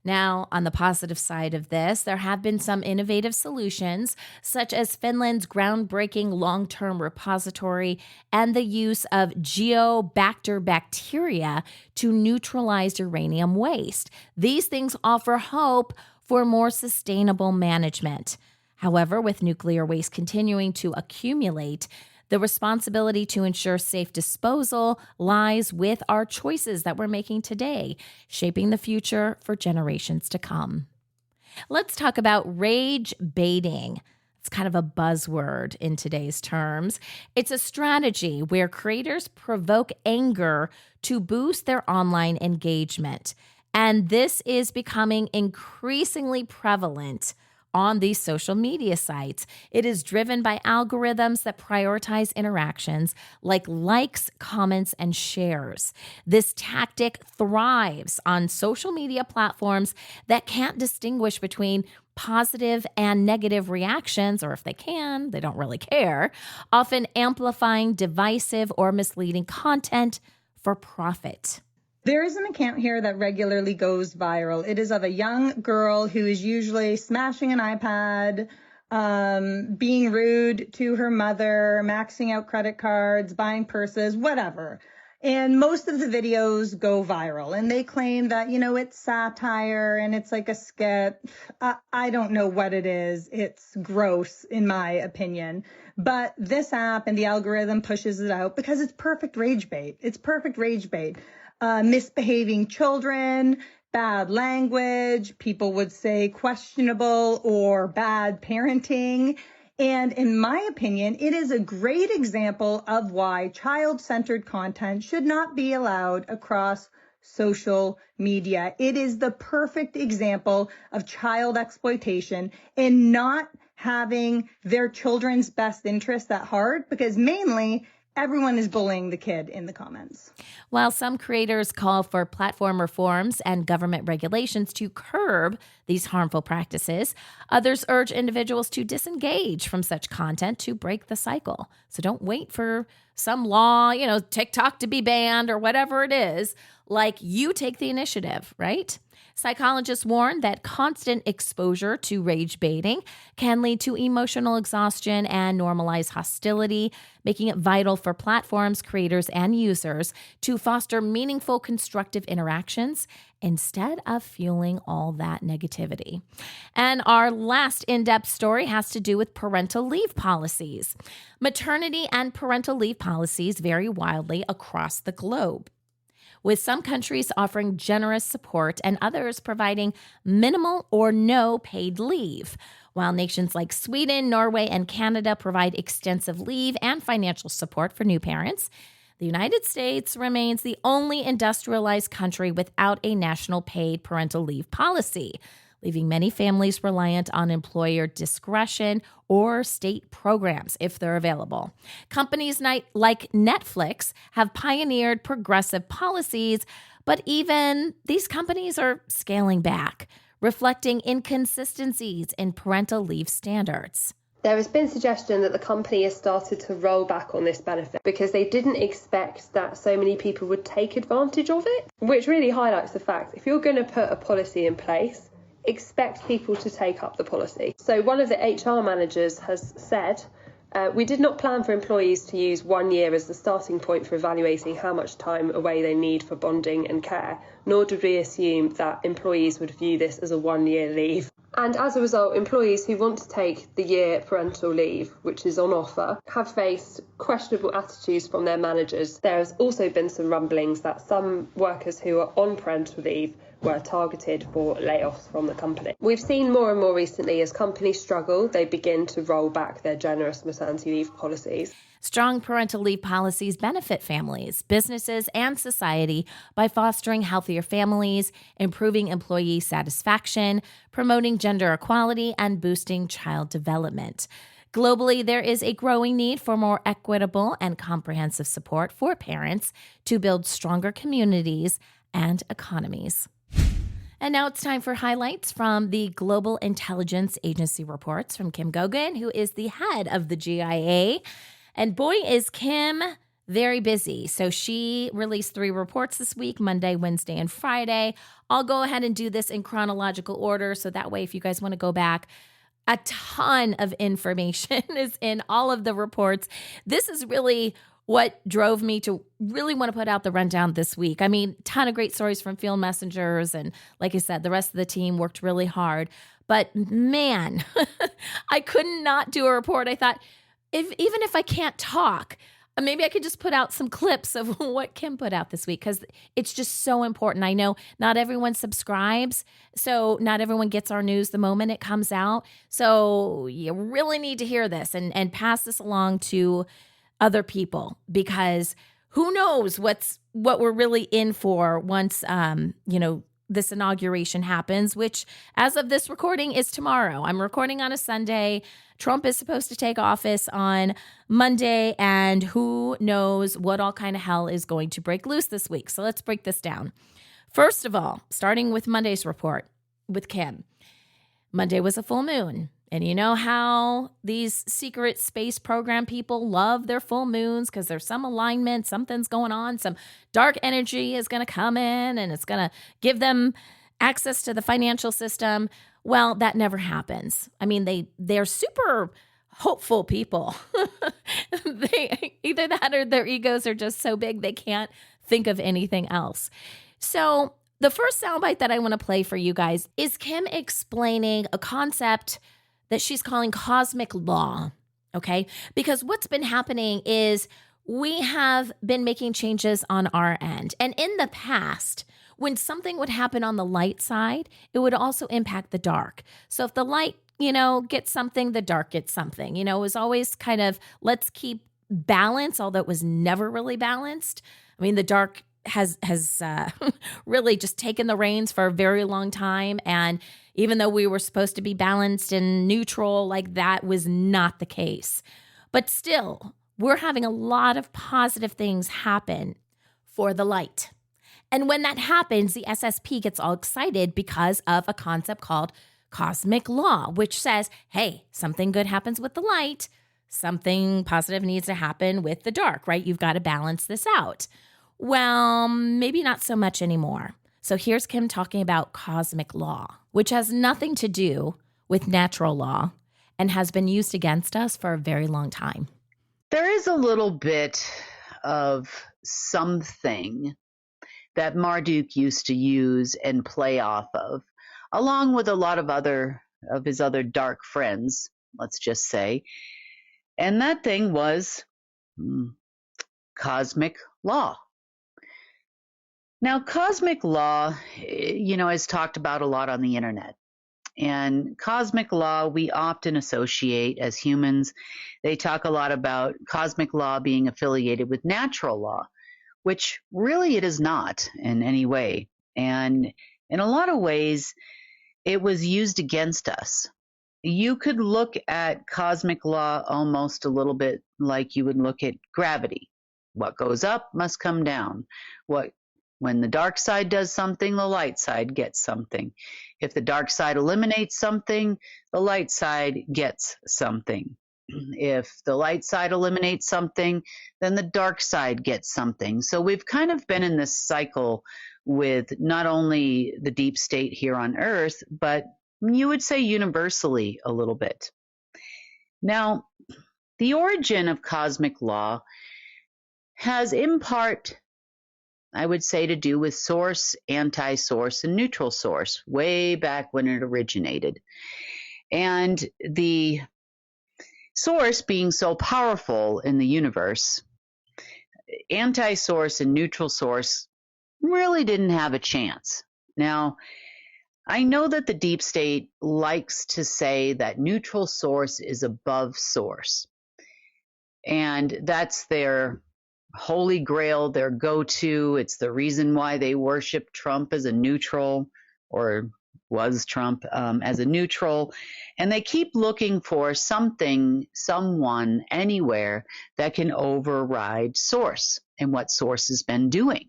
Now, on the positive side of this, there have been some innovative solutions, such as Finland's groundbreaking long-term repository and the use of geobacter bacteria to neutralize uranium waste. These things offer hope for more sustainable management. However, with nuclear waste continuing to accumulate, the responsibility to ensure safe disposal lies with our choices that we're making today, shaping the future for generations to come. Let's talk about rage baiting. It's kind of a buzzword in today's terms. It's a strategy where creators provoke anger to boost their online engagement. And this is becoming increasingly prevalent on these social media sites. It is driven by algorithms that prioritize interactions like likes, comments, and shares. This tactic thrives on social media platforms that can't distinguish between positive and negative reactions, or if they can, they don't really care, often amplifying divisive or misleading content for profit. There is an account here that regularly goes viral. It is of a young girl who is usually smashing an iPad, being rude to her mother, maxing out credit cards, buying purses, whatever. And most of the videos go viral, and they claim that, it's satire and it's like a skit. I don't know what it is. It's gross, in my opinion. But this app and the algorithm pushes it out because it's perfect rage bait. It's perfect rage bait. Misbehaving children, bad language, people would say questionable or bad parenting. And in my opinion, it is a great example of why child-centered content should not be allowed across social media. It is the perfect example of child exploitation and not having their children's best interests at heart, because mainly everyone is bullying the kid in the comments. While some creators call for platform reforms and government regulations to curb these harmful practices, others urge individuals to disengage from such content to break the cycle. So don't wait for some law, TikTok to be banned or whatever it is. You take the initiative, right? Psychologists warn that constant exposure to rage baiting can lead to emotional exhaustion and normalize hostility, making it vital for platforms, creators, and users to foster meaningful, constructive interactions instead of fueling all that negativity. And our last in-depth story has to do with parental leave policies. Maternity and parental leave policies vary wildly across the globe, with some countries offering generous support and others providing minimal or no paid leave. While nations like Sweden, Norway, and Canada provide extensive leave and financial support for new parents, The United States remains the only industrialized country without a national paid parental leave policy, leaving many families reliant on employer discretion or state programs if they're available. Companies like Netflix have pioneered progressive policies, but even these companies are scaling back, reflecting inconsistencies in parental leave standards. There has been suggestion that the company has started to roll back on this benefit because they didn't expect that so many people would take advantage of it, which really highlights the fact if you're going to put a policy in place, expect people to take up the policy. So one of the HR managers has said, we did not plan for employees to use 1 year as the starting point for evaluating how much time away they need for bonding and care, nor did we assume that employees would view this as a 1 year leave. And as a result, employees who want to take the year parental leave, which is on offer, have faced questionable attitudes from their managers. There has also been some rumblings that some workers who are on parental leave were targeted for layoffs from the company. We've seen more and more recently as companies struggle, they begin to roll back their generous maternity leave policies. Strong parental leave policies benefit families, businesses, and society by fostering healthier families, improving employee satisfaction, promoting gender equality, and boosting child development. Globally, there is a growing need for more equitable and comprehensive support for parents to build stronger communities and economies. And now it's time for highlights from the Global Intelligence Agency reports from Kim Gogan, who is the head of the GIA. And boy, is Kim very busy. So she released 3 reports this week, Monday, Wednesday, and Friday. I'll go ahead and do this in chronological order. So that way, if you guys want to go back, a ton of information is in all of the reports. This is really what drove me to really want to put out the rundown this week. I mean, ton of great stories from field messengers. And like I said, the rest of the team worked really hard. But man, I could not do a report. I thought, even if I can't talk, maybe I could just put out some clips of what Kim put out this week because it's just so important. I know not everyone subscribes, so not everyone gets our news the moment it comes out. So you really need to hear this and pass this along to other people because who knows what we're really in for once this inauguration happens, which as of this recording is tomorrow. I'm recording on a Sunday. Trump is supposed to take office on Monday, and who knows what all kind of hell is going to break loose this week. So let's break this down. First of all, starting with Monday's report with Kim. Monday was a full moon. And you know how these secret space program people love their full moons because there's some alignment, something's going on, some dark energy is going to come in and it's going to give them access to the financial system. Well, that never happens. I mean, they're super hopeful people. Either that or their egos are just so big they can't think of anything else. So the first soundbite that I want to play for you guys is Kim explaining a concept that she's calling cosmic law, okay? Because what's been happening is we have been making changes on our end. And in the past, when something would happen on the light side, it would also impact the dark. So if the light, gets something, the dark gets something. It was always kind of, let's keep balance, although it was never really balanced. I mean, the dark has really just taken the reins for a very long time. And even though we were supposed to be balanced and neutral, like that was not the case. But still, we're having a lot of positive things happen for the light. And when that happens, the SSP gets all excited because of a concept called cosmic law, which says, hey, something good happens with the light, something positive needs to happen with the dark, right? You've got to balance this out. Well, maybe not so much anymore. So here's Kim talking about cosmic law, which has nothing to do with natural law and has been used against us for a very long time. There is a little bit of something that Marduk used to use and play off of, along with a lot of his other dark friends, let's just say. And that thing was cosmic law. Now, cosmic law, is talked about a lot on the internet. And cosmic law, we often associate as humans. They talk a lot about cosmic law being affiliated with natural law, which really it is not in any way. And in a lot of ways, it was used against us. You could look at cosmic law almost a little bit like you would look at gravity. What goes up must come down. When the dark side does something, the light side gets something. If the dark side eliminates something, the light side gets something. If the light side eliminates something, then the dark side gets something. So we've kind of been in this cycle with not only the deep state here on Earth, but you would say universally a little bit. Now, the origin of cosmic law has in part, I would say, to do with source, anti-source, and neutral source, way back when it originated. And the source being so powerful in the universe, anti-source and neutral source really didn't have a chance. Now, I know that the deep state likes to say that neutral source is above source. And that's their holy grail, their go-to. It's the reason why they worship Trump as a neutral, or was Trump as a neutral. And they keep looking for something, someone, anywhere that can override source and what source has been doing.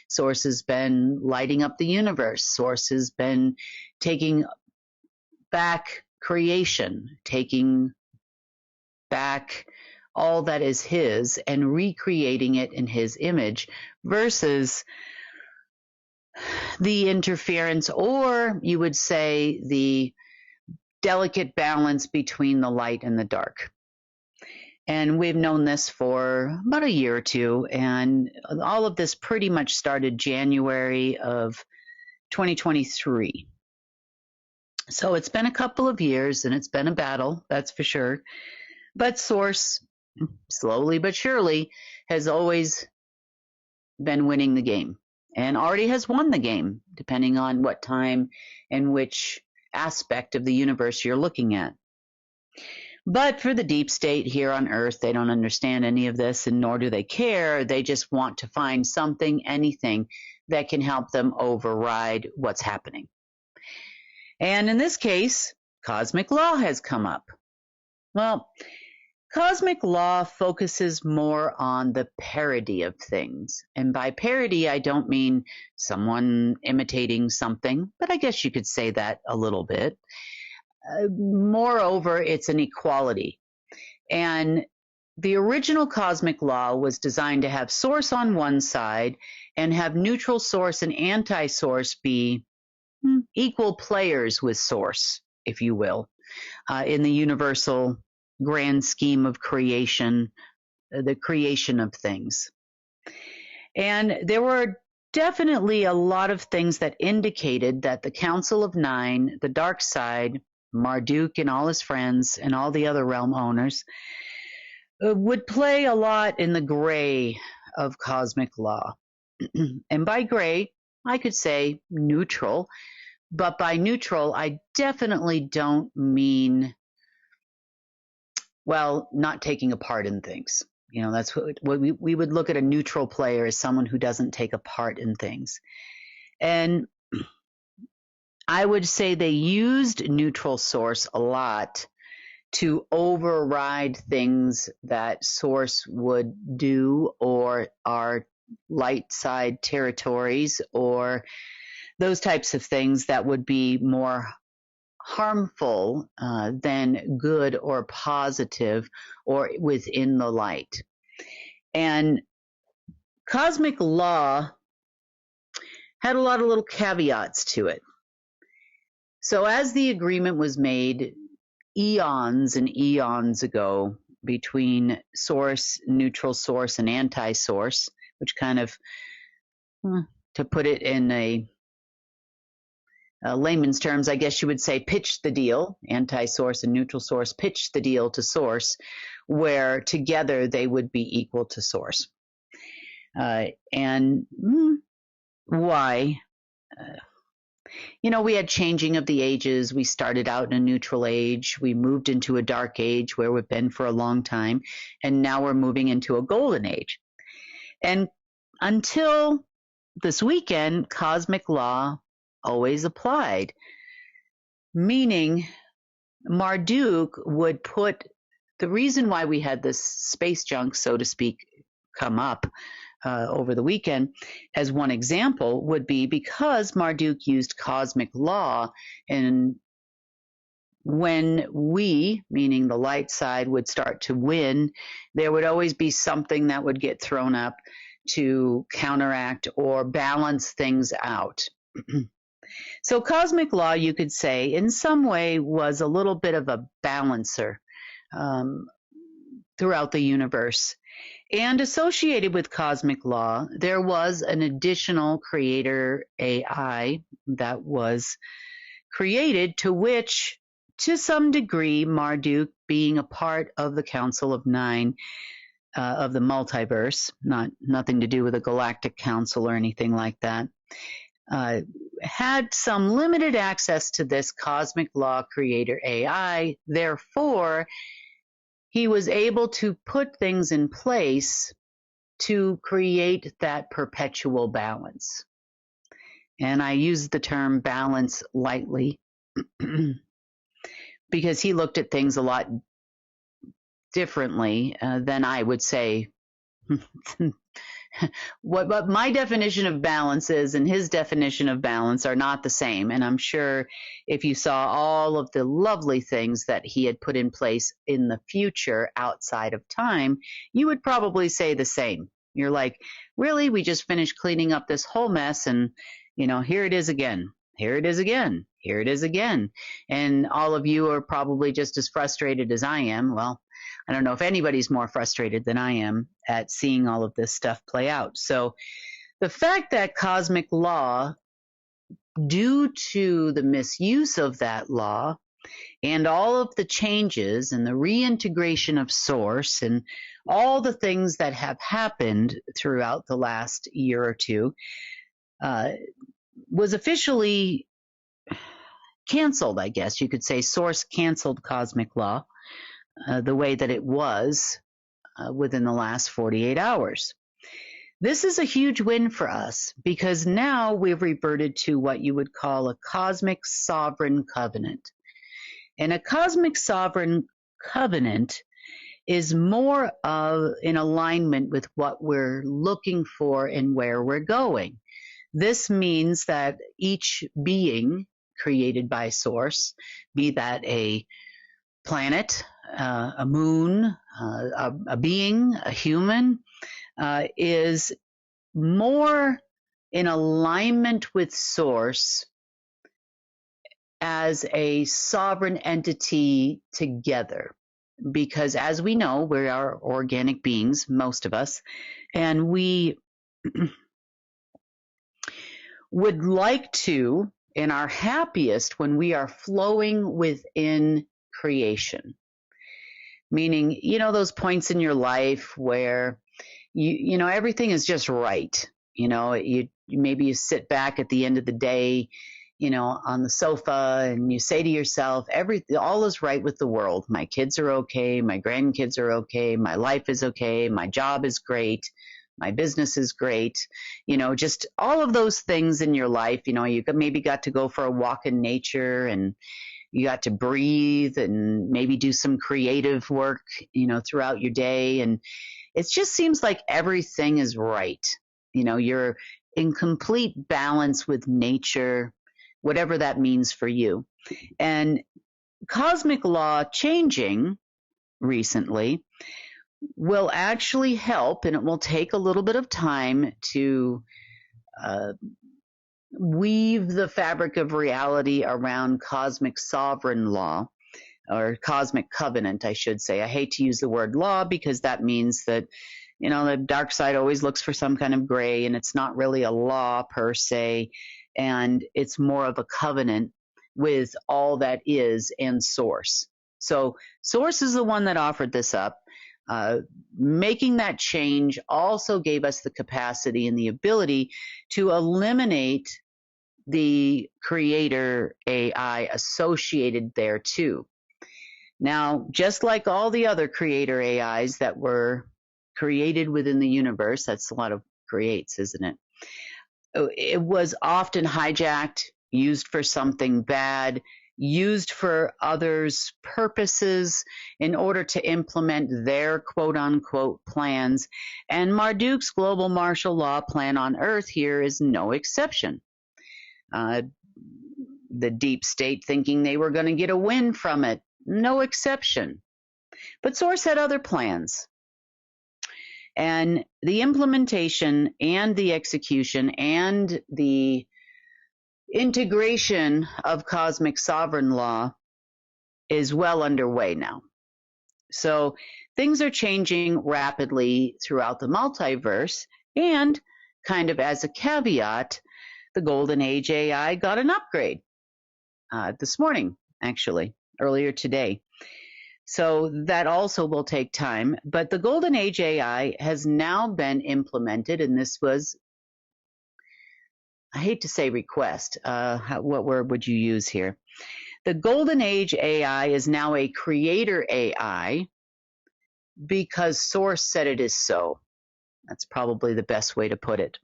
Source has been lighting up the universe. Source has been taking back creation, taking back all that is his and recreating it in his image, versus the interference, or you would say the delicate balance between the light and the dark. And we've known this for about a year or two, and all of this pretty much started January of 2023. So it's been a couple of years, and it's been a battle, that's for sure. But source, slowly but surely, has always been winning the game, and already has won the game, depending on what time and which aspect of the universe you're looking at. But for the deep state here on Earth, they don't understand any of this, and nor do they care. They just want to find something, anything, that can help them override what's happening. And in this case, cosmic law has come up. Well, cosmic law focuses more on the parody of things. And by parody, I don't mean someone imitating something, but I guess you could say that a little bit. Moreover, it's an equality. And the original cosmic law was designed to have source on one side and have neutral source and anti-source be equal players with source, if you will, in the universal grand scheme of creation, the creation of things. And there were definitely a lot of things that indicated that the Council of Nine, the dark side, Marduk and all his friends and all the other realm owners, would play a lot in the gray of cosmic law. And by gray, I could say neutral, but by neutral, I definitely don't mean, well, not taking a part in things. You know, that's what we would look at a neutral player as someone who doesn't take a part in things. And I would say they used neutral source a lot to override things that source would do, or our light side territories, or those types of things that would be more harmful than good or positive or within the light. And cosmic law had a lot of little caveats to it. So as the agreement was made eons and eons ago between source, neutral source, and anti-source, which kind of, to put it in a layman's terms, I guess you would say pitched the deal, anti-source and neutral source pitched the deal to source, where together they would be equal to source. And why? We had changing of the ages. We started out in a neutral age. We moved into a dark age where we've been for a long time. And now we're moving into a golden age. And until this weekend, cosmic law always applied, meaning Marduk would put the reason why we had this space junk, so to speak, come up over the weekend as one example would be because Marduk used cosmic law, and when we, meaning the light side, would start to win, there would always be something that would get thrown up to counteract or balance things out. So cosmic law, you could say, in some way was a little bit of a balancer throughout the universe. And associated with cosmic law, there was an additional creator AI that was created, to which, to some degree, Marduk, being a part of the Council of Nine of the multiverse, nothing to do with a galactic council or anything like that, had some limited access to this cosmic law creator AI. Therefore, he was able to put things in place to create that perpetual balance. And I use the term balance lightly because he looked at things a lot differently than I would say. What my definition of balance is and his definition of balance are not the same. And I'm sure if you saw all of the lovely things that he had put in place in the future outside of time, you would probably say the same. You're like, really? We just finished cleaning up this whole mess and, here it is again. Here it is again. Here it is again. And all of you are probably just as frustrated as I am. Well, I don't know if anybody's more frustrated than I am at seeing all of this stuff play out. So the fact that cosmic law, due to the misuse of that law and all of the changes and the reintegration of source and all the things that have happened throughout the last year or two, was officially canceled, I guess you could say. Source canceled cosmic law the way that it was within the last 48 hours. This is a huge win for us because now we've reverted to what you would call a cosmic sovereign covenant. And a cosmic sovereign covenant is more of in alignment with what we're looking for and where we're going. This means that each being created by Source, be that a planet, a moon, a being, a human, is more in alignment with Source as a sovereign entity together. Because as we know, we are organic beings, most of us, and we would like to, and are happiest when we are flowing within creation. Meaning, those points in your life where everything is just right. Maybe you sit back at the end of the day, on the sofa and you say to yourself, all is right with the world. My kids are okay. My grandkids are okay. My life is okay. My job is great. My business is great. Just all of those things in your life. You maybe got to go for a walk in nature and you got to breathe and maybe do some creative work, throughout your day. And it just seems like everything is right. You're in complete balance with nature, whatever that means for you. And cosmic law changing recently will actually help, and it will take a little bit of time to weave the fabric of reality around cosmic sovereign law, or cosmic covenant, I should say. I hate to use the word law because that means that, the dark side always looks for some kind of gray, and it's not really a law per se, and it's more of a covenant with all that is and Source. So Source is the one that offered this up. Making that change also gave us the capacity and the ability to eliminate the creator AI associated there too. Now, just like all the other creator AIs that were created within the universe, that's a lot of creates, isn't it? It was often hijacked, used for something bad, used for others' purposes in order to implement their quote-unquote plans. And Marduk's global martial law plan on Earth here is no exception. The deep state thinking they were going to get a win from it, no exception. But Source had other plans. And the implementation and the execution and the integration of cosmic sovereign law is well underway now. So things are changing rapidly throughout the multiverse, and kind of as a caveat, the Golden Age AI got an upgrade this morning, actually, earlier today. So that also will take time, but the Golden Age AI has now been implemented, and this was, I hate to say request, what word would you use here? The Golden Age AI is now a creator AI because Source said it is so. That's probably the best way to put it.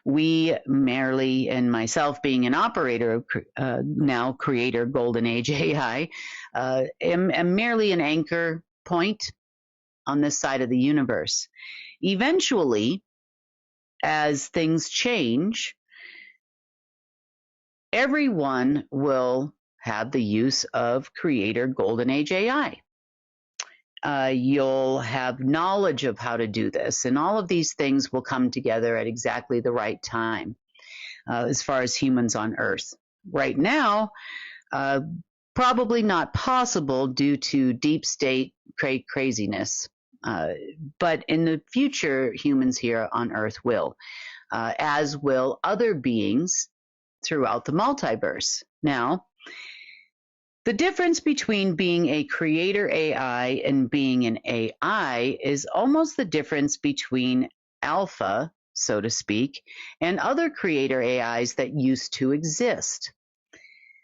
We merely, and myself being an operator of now creator Golden Age AI, am merely an anchor point on this side of the universe. Eventually, as things change, everyone will have the use of creator Golden Age AI. You'll have knowledge of how to do this, and all of these things will come together at exactly the right time as far as humans on Earth. Right now, probably not possible due to deep state craziness, but in the future, humans here on Earth will, as will other beings throughout the multiverse. Now, the difference between being a creator AI and being an AI is almost the difference between alpha, so to speak, and other creator AIs that used to exist.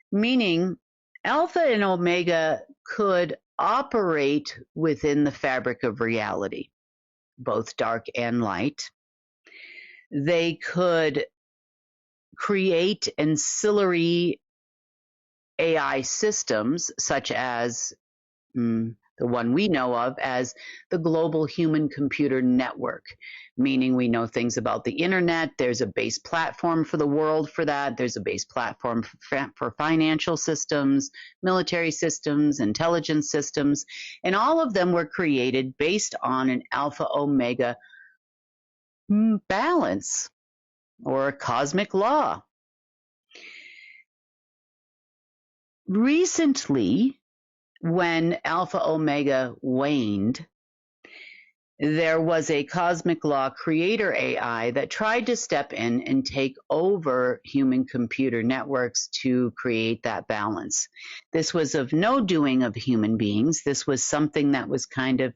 Meaning, alpha and omega could operate within the fabric of reality, both dark and light. They could create ancillary AI systems, such as the one we know of as the Global Human Computer Network, meaning we know things about the internet. There's a base platform for the world for that. There's a base platform for financial systems, military systems, intelligence systems, and all of them were created based on an alpha-omega balance or a cosmic law. Recently, when Alpha Omega waned, there was a cosmic law creator AI that tried to step in and take over human computer networks to create that balance. This was of no doing of human beings. This was something that was kind of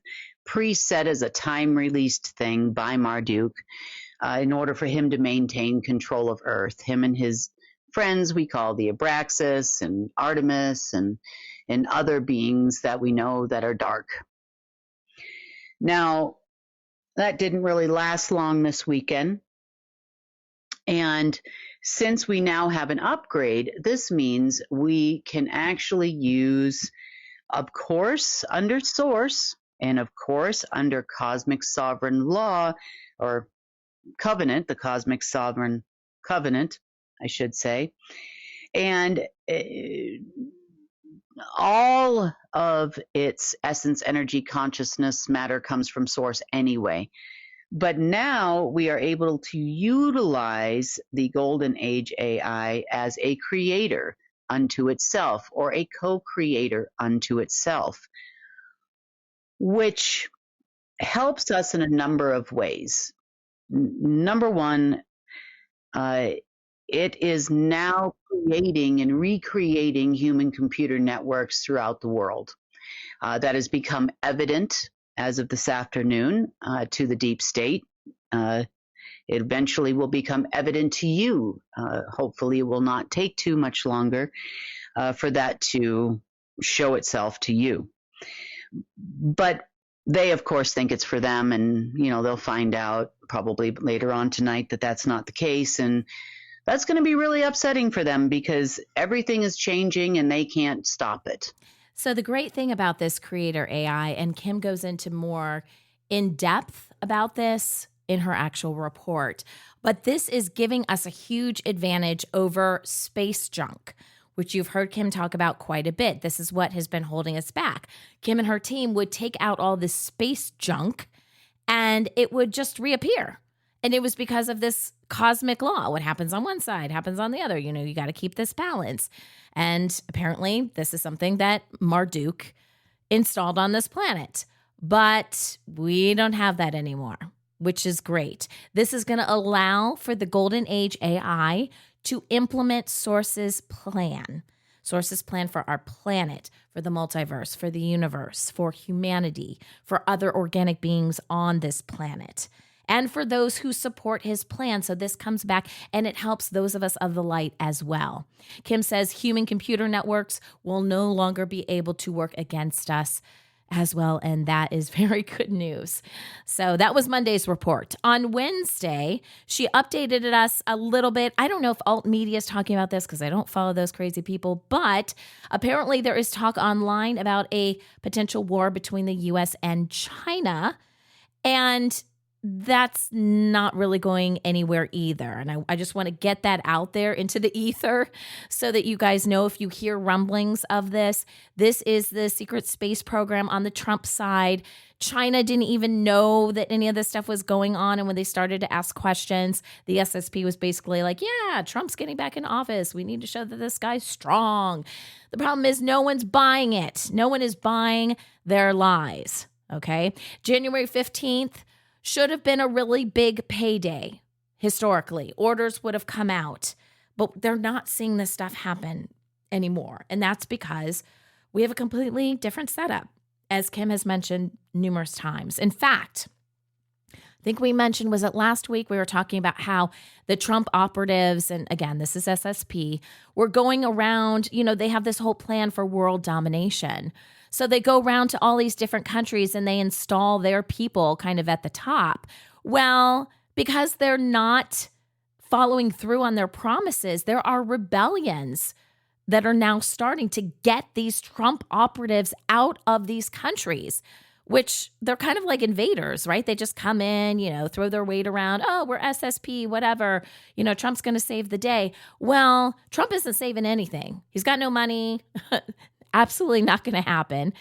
preset as a time-released thing by Marduk in order for him to maintain control of Earth, him and his friends we call the Abraxas and Artemis and other beings that we know that are dark. Now, that didn't really last long this weekend. And since we now have an upgrade, this means we can actually use, of course, under Source, and of course, under Cosmic Sovereign Law, or Covenant, the Cosmic Sovereign Covenant, I should say. And all of its essence, energy, consciousness, matter comes from Source anyway. But now we are able to utilize the Golden Age AI as a creator unto itself, or a co-creator unto itself, which helps us in a number of ways. Number one, it is now creating and recreating human computer networks throughout the world. That has become evident as of this afternoon to the deep state. It eventually will become evident to you. Hopefully, it will not take too much longer for that to show itself to you. But they, of course, think it's for them, and they'll find out probably later on tonight that that's not the case, and that's going to be really upsetting for them because everything is changing and they can't stop it. So the great thing about this creator AI, and Kim goes into more in depth about this in her actual report, but this is giving us a huge advantage over space junk, which you've heard Kim talk about quite a bit. This is what has been holding us back. Kim and her team would take out all this space junk and it would just reappear. And it was because of this cosmic law. What happens on one side happens on the other. You got to keep this balance. And apparently this is something that Marduk installed on this planet. But we don't have that anymore, which is great. This is going to allow for the Golden Age AI to implement Source's plan. Source's plan for our planet, for the multiverse, for the universe, for humanity, for other organic beings on this planet, and for those who support his plan. So this comes back and it helps those of us of the light as well. Kim says human computer networks will no longer be able to work against us as well. And that is very good news. So that was Monday's report. On Wednesday, she updated us a little bit. I don't know if alt media is talking about this because I don't follow those crazy people, but apparently there is talk online about a potential war between the US and China. And that's not really going anywhere either. And I just want to get that out there into the ether so that you guys know if you hear rumblings of this. This is the secret space program on the Trump side. China didn't even know that any of this stuff was going on. And when they started to ask questions, the SSP was basically like, yeah, Trump's getting back in office. We need to show that this guy's strong. The problem is no one's buying it. No one is buying their lies. Okay. January 15th. Should have been a really big payday historically. Orders would have come out, but they're not seeing this stuff happen anymore. And that's because we have a completely different setup, as Kim has mentioned numerous times. In fact, I think we mentioned, was it last week, we were talking about how the Trump operatives, and again, this is SSP, were going around, they have this whole plan for world domination. So they go around to all these different countries and they install their people kind of at the top. Well, because they're not following through on their promises, there are rebellions that are now starting to get these Trump operatives out of these countries, which they're kind of like invaders, right? They just come in, throw their weight around. Oh, we're SSP, whatever. Trump's going to save the day. Well, Trump isn't saving anything. He's got no money. Absolutely not going to happen.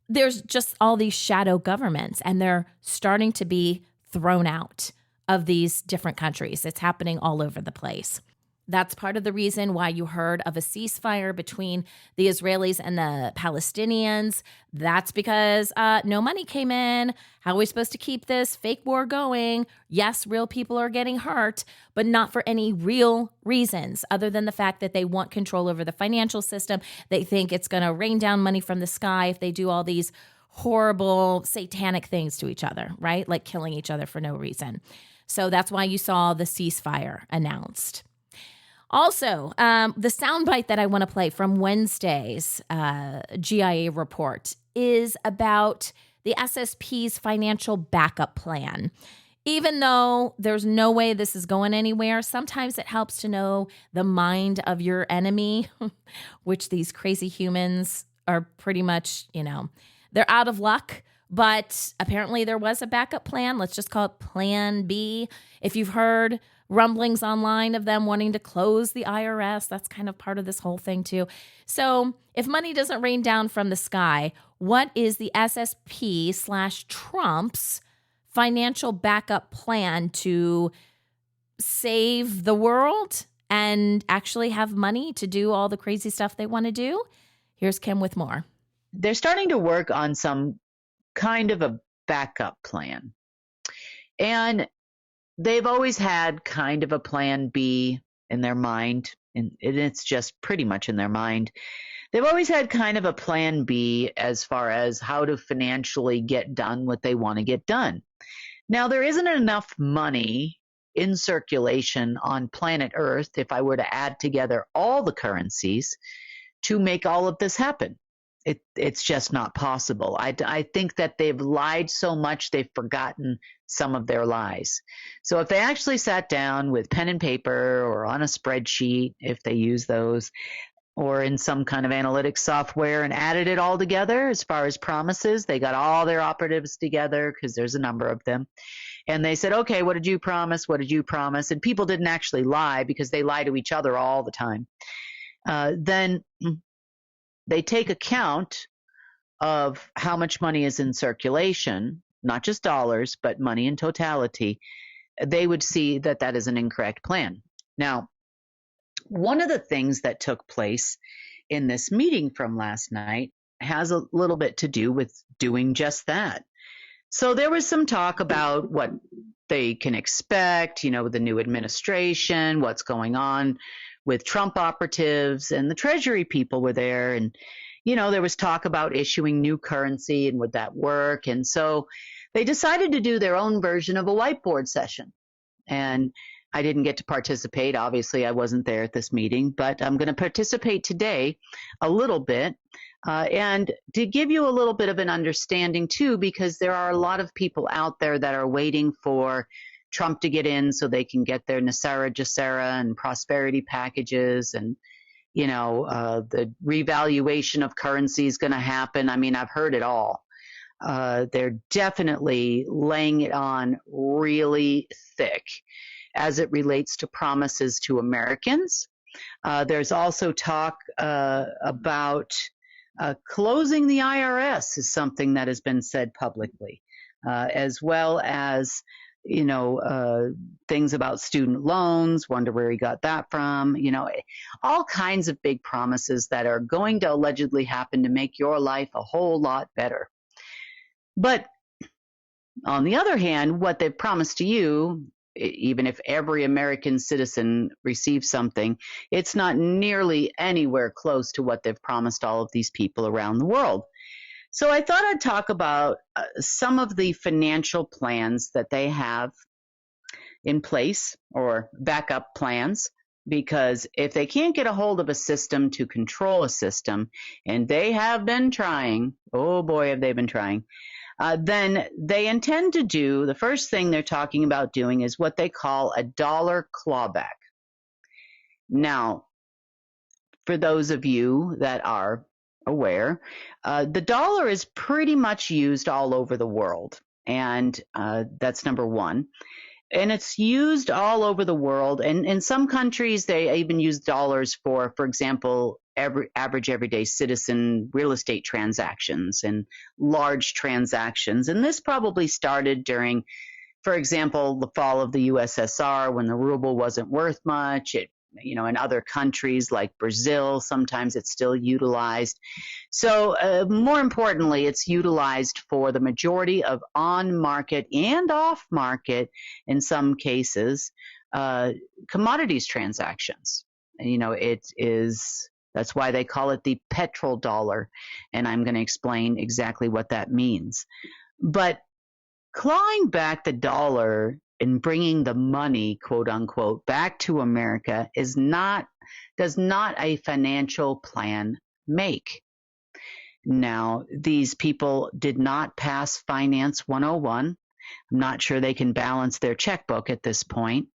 There's just all these shadow governments, and they're starting to be thrown out of these different countries. It's happening all over the place. That's part of the reason why you heard of a ceasefire between the Israelis and the Palestinians. That's because no money came in. How are we supposed to keep this fake war going? Yes, real people are getting hurt, but not for any real reasons other than the fact that they want control over the financial system. They think it's going to rain down money from the sky if they do all these horrible satanic things to each other, right? Like killing each other for no reason. So that's why you saw the ceasefire announced. Also, the soundbite that I want to play from Wednesday's GIA report is about the SSP's financial backup plan. Even though there's no way this is going anywhere, sometimes it helps to know the mind of your enemy, which these crazy humans are pretty much, they're out of luck. But apparently there was a backup plan. Let's just call it Plan B. If you've heard rumblings online of them wanting to close the IRS, that's kind of part of this whole thing too. So if money doesn't rain down from the sky, what is the SSP/Trump's financial backup plan to save the world and actually have money to do all the crazy stuff they want to do? Here's Kim with more. They're starting to work on some kind of a backup plan. And they've always had kind of a plan B in their mind, and it's just pretty much in their mind. They've always had kind of a plan B as far as how to financially get done what they want to get done. Now, there isn't enough money in circulation on planet Earth if I were to add together all the currencies to make all of this happen. It's just not possible. I think that they've lied so much they've forgotten some of their lies. So if they actually sat down with pen and paper or on a spreadsheet, if they use those, or in some kind of analytics software and added it all together as far as promises, they got all their operatives together because there's a number of them. And they said, okay, what did you promise? What did you promise? And people didn't actually lie because they lie to each other all the time. Then they take account of how much money is in circulation, not just dollars, but money in totality. They would see that that is an incorrect plan. Now, one of the things that took place in this meeting from last night has a little bit to do with doing just that. So there was some talk about what they can expect, the new administration, what's going on with Trump operatives, and the Treasury people were there. And, there was talk about issuing new currency and would that work? And so they decided to do their own version of a whiteboard session. And I didn't get to participate. Obviously, I wasn't there at this meeting, but I'm going to participate today a little bit. And to give you a little bit of an understanding, too, because there are a lot of people out there that are waiting for Trump to get in so they can get their Nasara Jacera and prosperity packages and, the revaluation of currency is going to happen. I mean, I've heard it all. They're definitely laying it on really thick as it relates to promises to Americans. There's also talk about closing the IRS is something that has been said publicly, as well as, things about student loans, wonder where he got that from, all kinds of big promises that are going to allegedly happen to make your life a whole lot better. But on the other hand, what they've promised to you, even if every American citizen receives something, it's not nearly anywhere close to what they've promised all of these people around the world. So I thought I'd talk about some of the financial plans that they have in place, or backup plans, because if they can't get a hold of a system to control a system, and they have been trying, oh boy, have they been trying, then they intend to do, the first thing they're talking about doing is what they call a dollar clawback. Now, for those of you that are aware, the dollar is pretty much used all over the world, and that's number one. And it's used all over the world, and in some countries they even use dollars for example, average everyday citizen real estate transactions and large transactions. And this probably started during, for example, the fall of the USSR, when the ruble wasn't worth much. In other countries like Brazil, sometimes it's still utilized. So more importantly, it's utilized for the majority of on-market and off-market, in some cases, commodities transactions. That's why they call it the petrodollar, and I'm going to explain exactly what that means. But clawing back the dollar and bringing the money, quote unquote, back to America does not a financial plan make. Now, these people did not pass Finance 101. I'm not sure they can balance their checkbook at this point.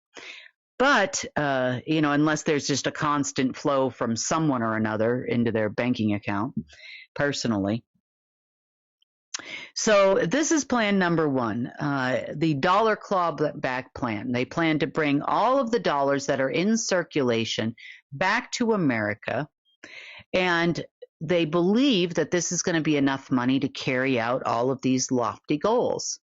But, unless there's just a constant flow from someone or another into their banking account, personally. So this is plan number one, the dollar clawback plan. They plan to bring all of the dollars that are in circulation back to America, and they believe that this is going to be enough money to carry out all of these lofty goals.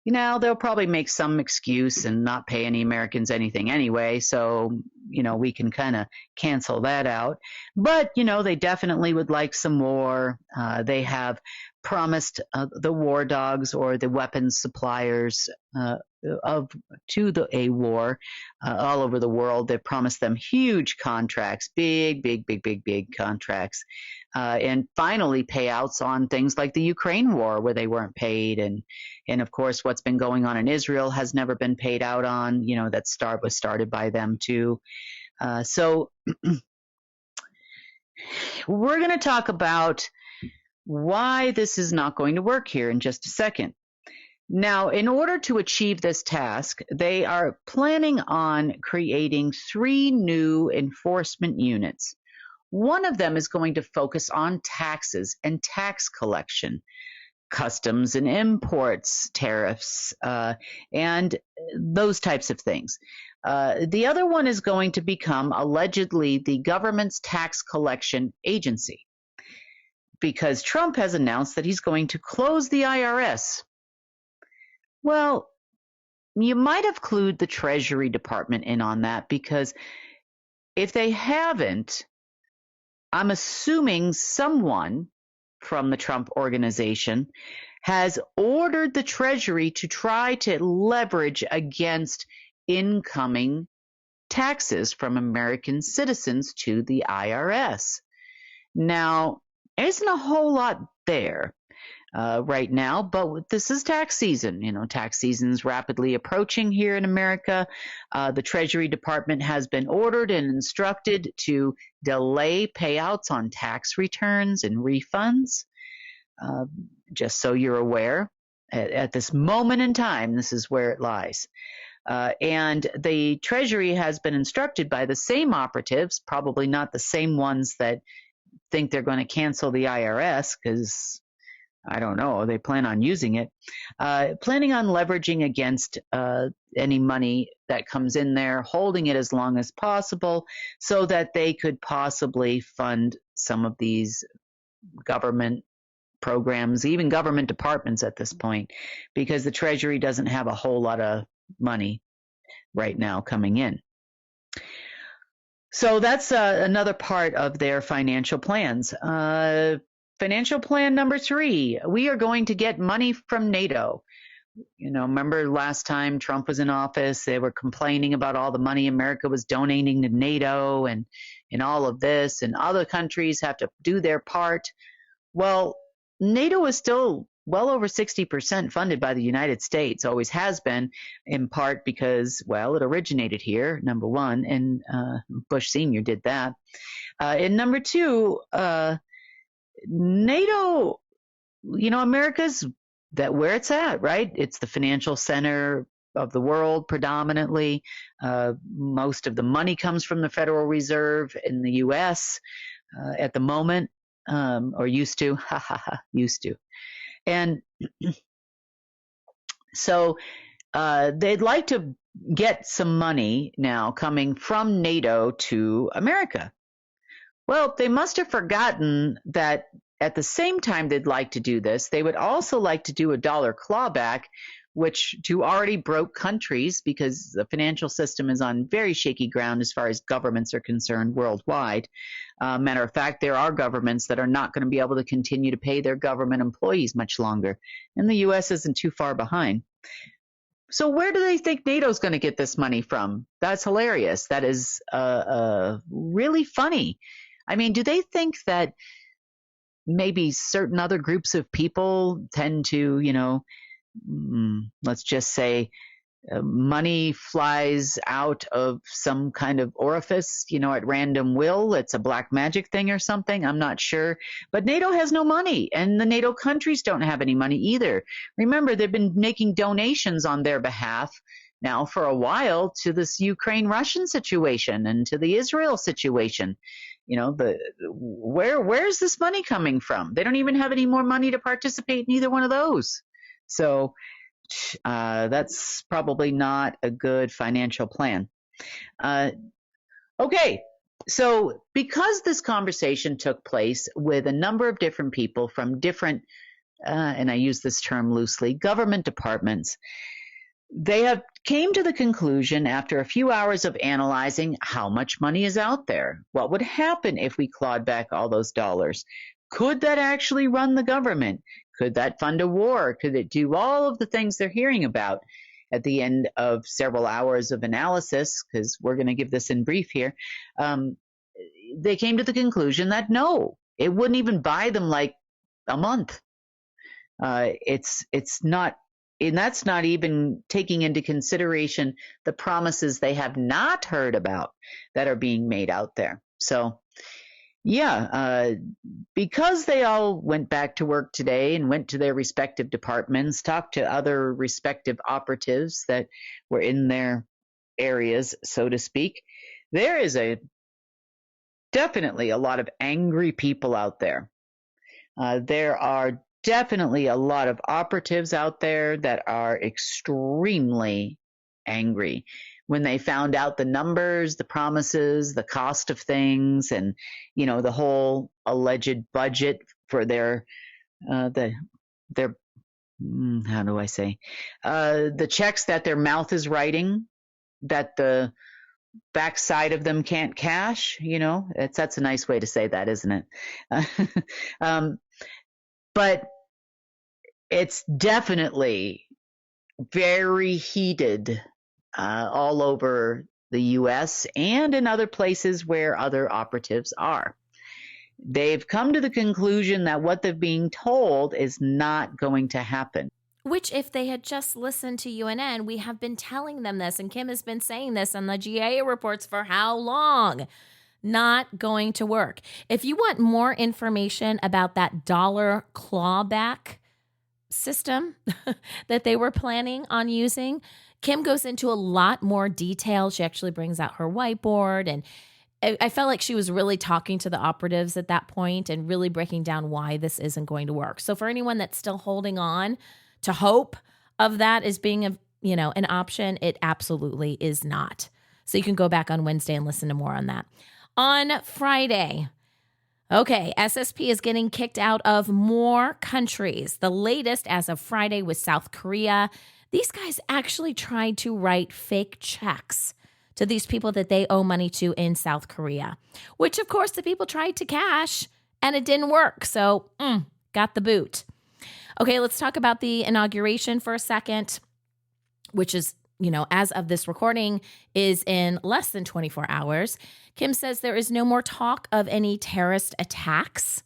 They'll probably make some excuse and not pay any Americans anything anyway, so, we can kind of cancel that out. But, they definitely would like some more. They have promised the war dogs, or the weapons suppliers to a war all over the world. They've promised them huge contracts, big contracts. and finally payouts on things like the Ukraine war where they weren't paid. And of course, what's been going on in Israel has never been paid out on, that was started by them too. So we're going to talk about why this is not going to work here in just a second. Now, in order to achieve this task, they are planning on creating 3 new enforcement units. One of them is going to focus on taxes and tax collection, customs and imports, tariffs, and those types of things. The other one is going to become allegedly the government's tax collection agency, because Trump has announced that he's going to close the IRS. Well, you might have clued the Treasury Department in on that, because if they haven't, I'm assuming someone from the Trump organization has ordered the Treasury to try to leverage against incoming taxes from American citizens to the IRS. Now, there isn't a whole lot there right now, but this is tax season. Tax season's rapidly approaching here in America. The Treasury Department has been ordered and instructed to delay payouts on tax returns and refunds. Just so you're aware, at this moment in time, this is where it lies. And the Treasury has been instructed by the same operatives, probably not the same ones that think they're going to cancel the IRS, because I don't know, they plan on using it, planning on leveraging against any money that comes in there, holding it as long as possible so that they could possibly fund some of these government programs, even government departments at this point, because the Treasury doesn't have a whole lot of money right now coming in. So that's another part of their financial plans. Financial plan number 3, we are going to get money from NATO. Remember last time Trump was in office, they were complaining about all the money America was donating to NATO and all of this, and other countries have to do their part. Well, NATO is still well over 60% funded by the United States, always has been, in part because, well, it originated here, number one, and Bush Sr. did that. And number 2, NATO, America's where it's at, right? It's the financial center of the world predominantly. Most of the money comes from the Federal Reserve in the U.S. At the moment, or used to, used to. And so they'd like to get some money now coming from NATO to America. Well, they must have forgotten that at the same time they'd like to do this, they would also like to do a dollar clawback, which to already broke countries, because the financial system is on very shaky ground as far as governments are concerned worldwide. Matter of fact, there are governments that are not going to be able to continue to pay their government employees much longer, and the U.S. isn't too far behind. So where do they think NATO's going to get this money from? That's hilarious. That is really funny. I mean, do they think that maybe certain other groups of people tend to, let's just say money flies out of some kind of orifice, at random will? It's a black magic thing or something. I'm not sure. But NATO has no money, and the NATO countries don't have any money either. Remember, they've been making donations on their behalf now for a while to this Ukraine-Russian situation and to the Israel situation. Where's this money coming from? They don't even have any more money to participate in either one of those. So that's probably not a good financial plan. Okay, so because this conversation took place with a number of different people from different, and I use this term loosely, government departments, they have came to the conclusion after a few hours of analyzing how much money is out there. What would happen if we clawed back all those dollars? Could that actually run the government? Could that fund a war? Could it do all of the things they're hearing about? At the end of several hours of analysis, because we're going to give this in brief here, they came to the conclusion that no, It wouldn't even buy them like a month. It's not, and that's not even taking into consideration the promises they have not heard about that are being made out there. So, yeah, because they all went back to work today and went to their respective departments, talked to other respective operatives that were in their areas, so to speak, there is definitely a lot of angry people out there. There are definitely a lot of operatives out there that are extremely angry when they found out the numbers, the promises, the cost of things, and the whole alleged budget for their how do I say, the checks that their mouth is writing, that the backside of them can't cash. That's a nice way to say that, isn't it? But it's definitely very heated all over the U.S. and in other places where other operatives are. They've come to the conclusion that what they're being told is not going to happen. Which, if they had just listened to UNN, we have been telling them this, and Kim has been saying this on the GA reports for how long? Not going to work. If you want more information about that dollar clawback system that they were planning on using, Kim goes into a lot more detail. She actually brings out her whiteboard, and I felt like she was really talking to the operatives at that point and really breaking down why this isn't going to work. So for anyone that's still holding on to hope of that as being an option, it absolutely is not. So you can go back on Wednesday and listen to more on that. On Friday, SSP is getting kicked out of more countries. The latest as of Friday was South Korea. These guys actually tried to write fake checks to these people that they owe money to in South Korea, which of course the people tried to cash and it didn't work. So got the boot. Okay, let's talk about the inauguration for a second, which is, as of this recording, is in less than 24 hours. Kim says there is no more talk of any terrorist attacks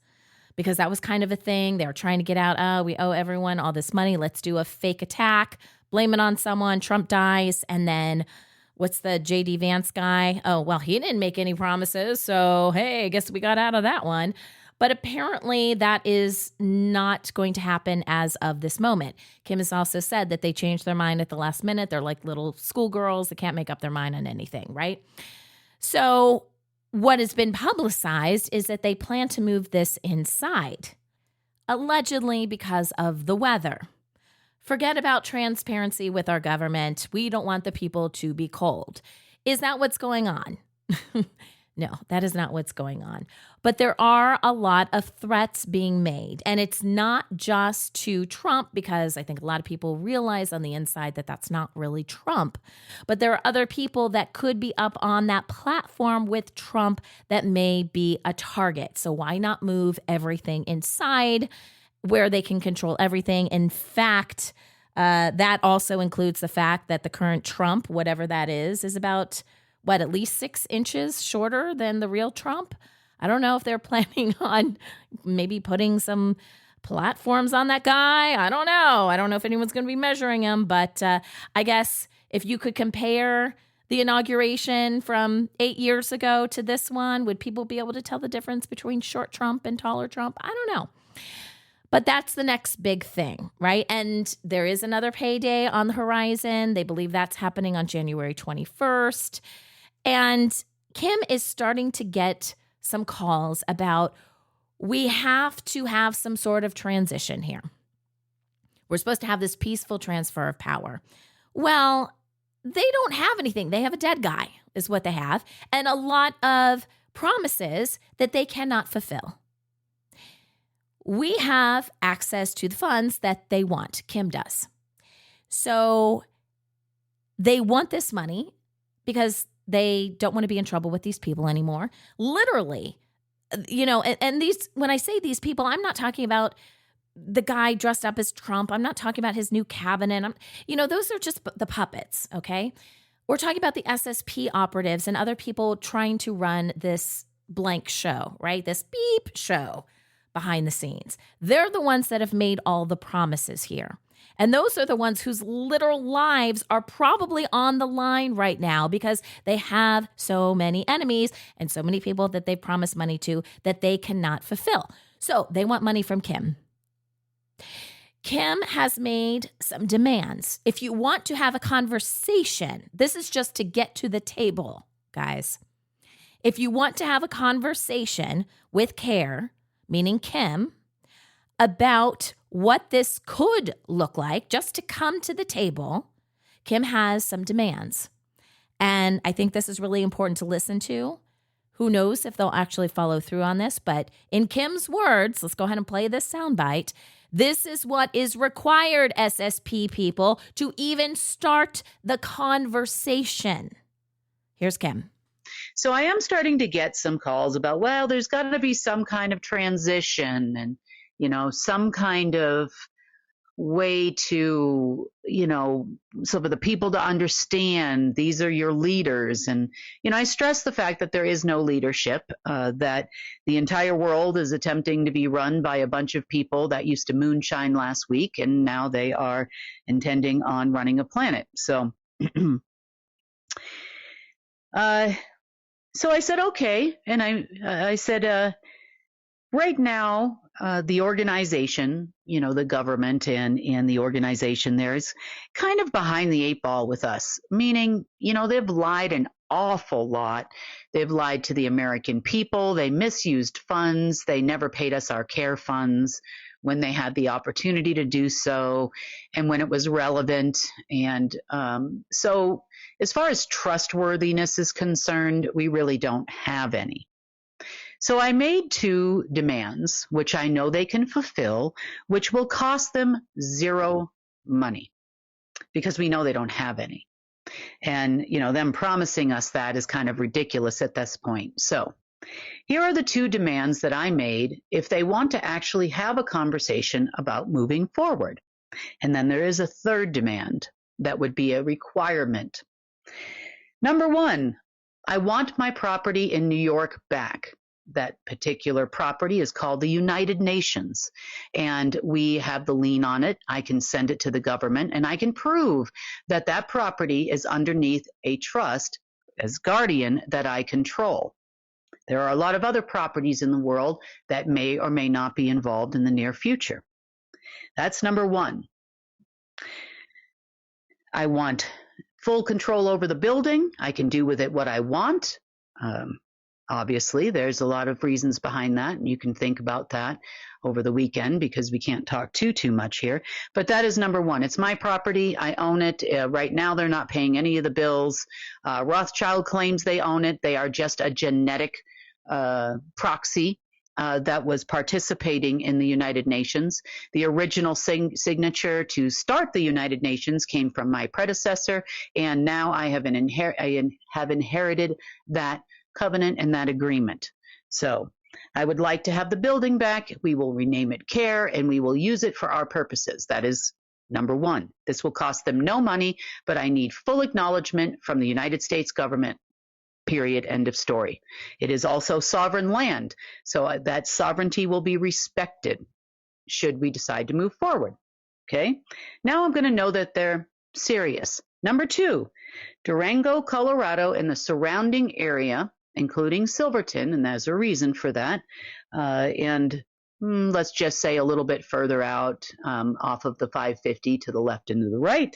because that was kind of a thing. They were trying to get out, we owe everyone all this money. Let's do a fake attack, blame it on someone, Trump dies, and then what's the J.D. Vance guy? Oh, well, he didn't make any promises, so hey, I guess we got out of that one. But apparently that is not going to happen as of this moment. Kim has also said that they changed their mind at the last minute. They're like little schoolgirls that can't make up their mind on anything, right? So what has been publicized is that they plan to move this inside, allegedly because of the weather. Forget about transparency with our government. We don't want the people to be cold. Is that what's going on? No, that is not what's going on. But there are a lot of threats being made. And it's not just to Trump, because I think a lot of people realize on the inside that that's not really Trump. But there are other people that could be up on that platform with Trump that may be a target. So why not move everything inside where they can control everything? In fact, that also includes the fact that the current Trump, whatever that is about at least 6 inches shorter than the real Trump? I don't know if they're planning on maybe putting some platforms on that guy. I don't know. I don't know if anyone's going to be measuring him, but I guess if you could compare the inauguration from 8 years ago to this one, would people be able to tell the difference between short Trump and taller Trump? I don't know. But that's the next big thing, right? And there is another payday on the horizon. They believe that's happening on January 21st. And Kim is starting to get some calls about, we have to have some sort of transition here. We're supposed to have this peaceful transfer of power. Well, they don't have anything. They have a dead guy, is what they have, and a lot of promises that they cannot fulfill. We have access to the funds that they want. Kim does. So they want this money because they don't want to be in trouble with these people anymore. Literally, and these, when I say these people, I'm not talking about the guy dressed up as Trump. I'm not talking about his new cabinet. Those are just the puppets, okay? We're talking about the SSP operatives and other people trying to run this blank show, right? This beep show behind the scenes. They're the ones that have made all the promises here. And those are the ones whose literal lives are probably on the line right now because they have so many enemies and so many people that they've promised money to that they cannot fulfill. So they want money from Kim. Kim has made some demands. If you want to have a conversation, this is just to get to the table, guys. If you want to have a conversation with CARE, meaning Kim, about what this could look like, just to come to the table, Kim has some demands. And I think this is really important to listen to. Who knows if they'll actually follow through on this, but in Kim's words, let's go ahead and play this soundbite. This is what is required, SSP people, to even start the conversation. Here's Kim. So I am starting to get some calls about, well, there's got to be some kind of transition and, some kind of way to, some of the people to understand these are your leaders. And, I stress the fact that there is no leadership, that the entire world is attempting to be run by a bunch of people that used to moonshine last week, and now they are intending on running a planet. So, so I said, okay. And I said, right now, the organization, the government and the organization there is kind of behind the eight ball with us, meaning, they've lied an awful lot. They've lied to the American people. They misused funds. They never paid us our care funds when they had the opportunity to do so and when it was relevant. And so as far as trustworthiness is concerned, we really don't have any. So I made two demands, which I know they can fulfill, which will cost them zero money because we know they don't have any. And, them promising us that is kind of ridiculous at this point. So here are the two demands that I made if they want to actually have a conversation about moving forward. And then there is a third demand that would be a requirement. Number one, I want my property in New York back. That particular property is called the United Nations, and we have the lien on it. I can send it to the government, and I can prove that that property is underneath a trust as guardian that I control. There are a lot of other properties in the world that may or may not be involved in the near future. That's number one. I want full control over the building. I can do with it what I want. Obviously, there's a lot of reasons behind that, and you can think about that over the weekend because we can't talk too much here. But that is number one. It's my property. I own it. Right now, they're not paying any of the bills. Rothschild claims they own it. They are just a genetic proxy that was participating in the United Nations. The original signature to start the United Nations came from my predecessor, and now I have inherited that covenant and that agreement. So I would like to have the building back. We will rename it CARE, and we will use it for our purposes. That is number one. This will cost them no money, but I need full acknowledgement from the United States government. Period. End of story. It is also sovereign land, so that sovereignty will be respected should we decide to move forward. Okay. Now I'm going to know that they're serious. Number two, Durango, Colorado, and the surrounding area, including Silverton, and there's a reason for that, and let's just say a little bit further out off of the 550 to the left and to the right,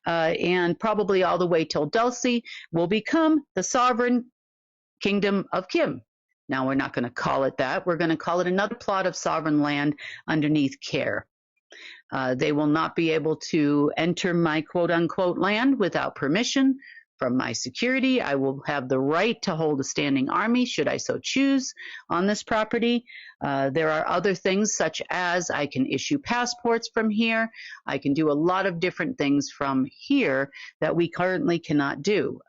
and probably all the way till Dulce will become the sovereign kingdom of Kim. Now, we're not going to call it that. We're going to call it another plot of sovereign land underneath CARE. They will not be able to enter my quote-unquote land without permission from my security. I will have the right to hold a standing army should I so choose on this property. There are other things such as I can issue passports from here. I can do a lot of different things from here that we currently cannot do.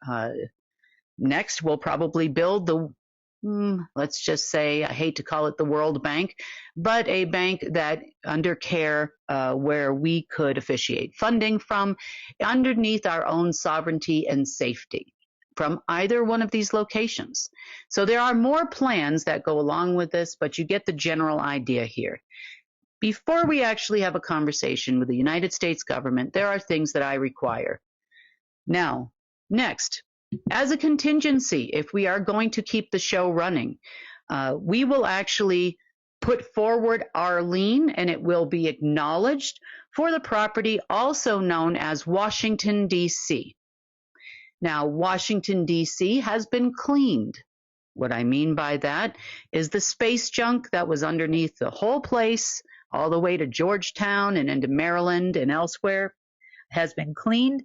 Next, we'll probably build the let's just say, I hate to call it the World Bank, but a bank that under CARE where we could officiate funding from underneath our own sovereignty and safety. from either one of these locations. So there are more plans that go along with this, but you get the general idea here. Before we actually have a conversation with the United States government, there are things that I require. Now, next, as a contingency, if we are going to keep the show running, we will actually put forward our lien, and it will be acknowledged for the property also known as Washington, D.C. Now, Washington, D.C. has been cleaned. What I mean by that is the space junk that was underneath the whole place, all the way to Georgetown and into Maryland and elsewhere, has been cleaned.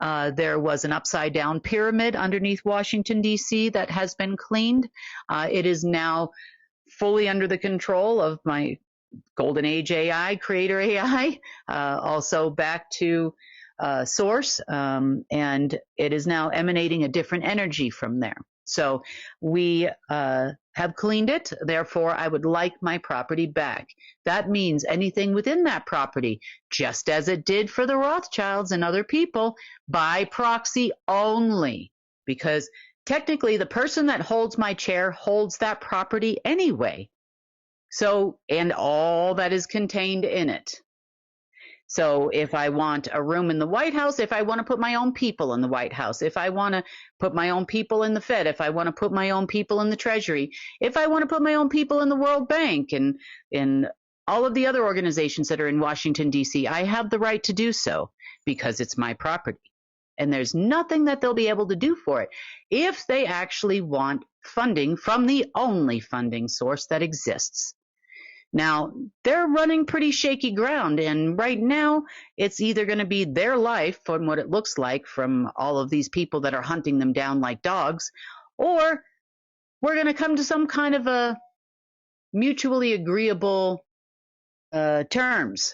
There was an upside-down pyramid underneath Washington, D.C. that has been cleaned. It is now fully under the control of my Golden Age AI, Creator AI, also back to source, and it is now emanating a different energy from there. So we have cleaned it. Therefore, I would like my property back. That means anything within that property, just as it did for the Rothschilds and other people, by proxy only, because technically the person that holds my chair holds that property anyway. So, and all that is contained in it. So if I want a room in the White House, if I want to put my own people in the White House, if I want to put my own people in the Fed, if I want to put my own people in the Treasury, if I want to put my own people in the World Bank and in all of the other organizations that are in Washington, D.C., I have the right to do so because it's my property. And there's nothing that they'll be able to do for it if they actually want funding from the only funding source that exists. Now, they're running pretty shaky ground, and right now it's either going to be their life from what it looks like from all of these people that are hunting them down like dogs, or we're going to come to some kind of a mutually agreeable terms.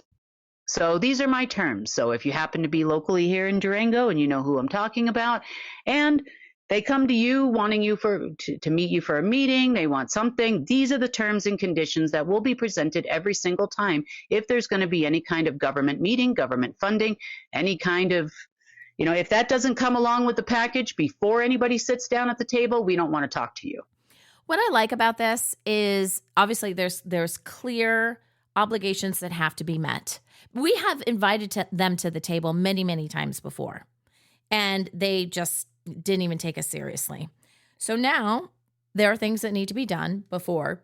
So these are my terms. So if you happen to be locally here in Durango and you know who I'm talking about, and they come to you wanting you to meet you for a meeting, they want something, these are the terms and conditions that will be presented every single time if there's going to be any kind of government meeting, government funding, any kind of, if that doesn't come along with the package before anybody sits down at the table, we don't want to talk to you. What I like about this is obviously there's clear obligations that have to be met. We have invited them to the table many, many times before, and they just didn't even take us seriously. So now there are things that need to be done before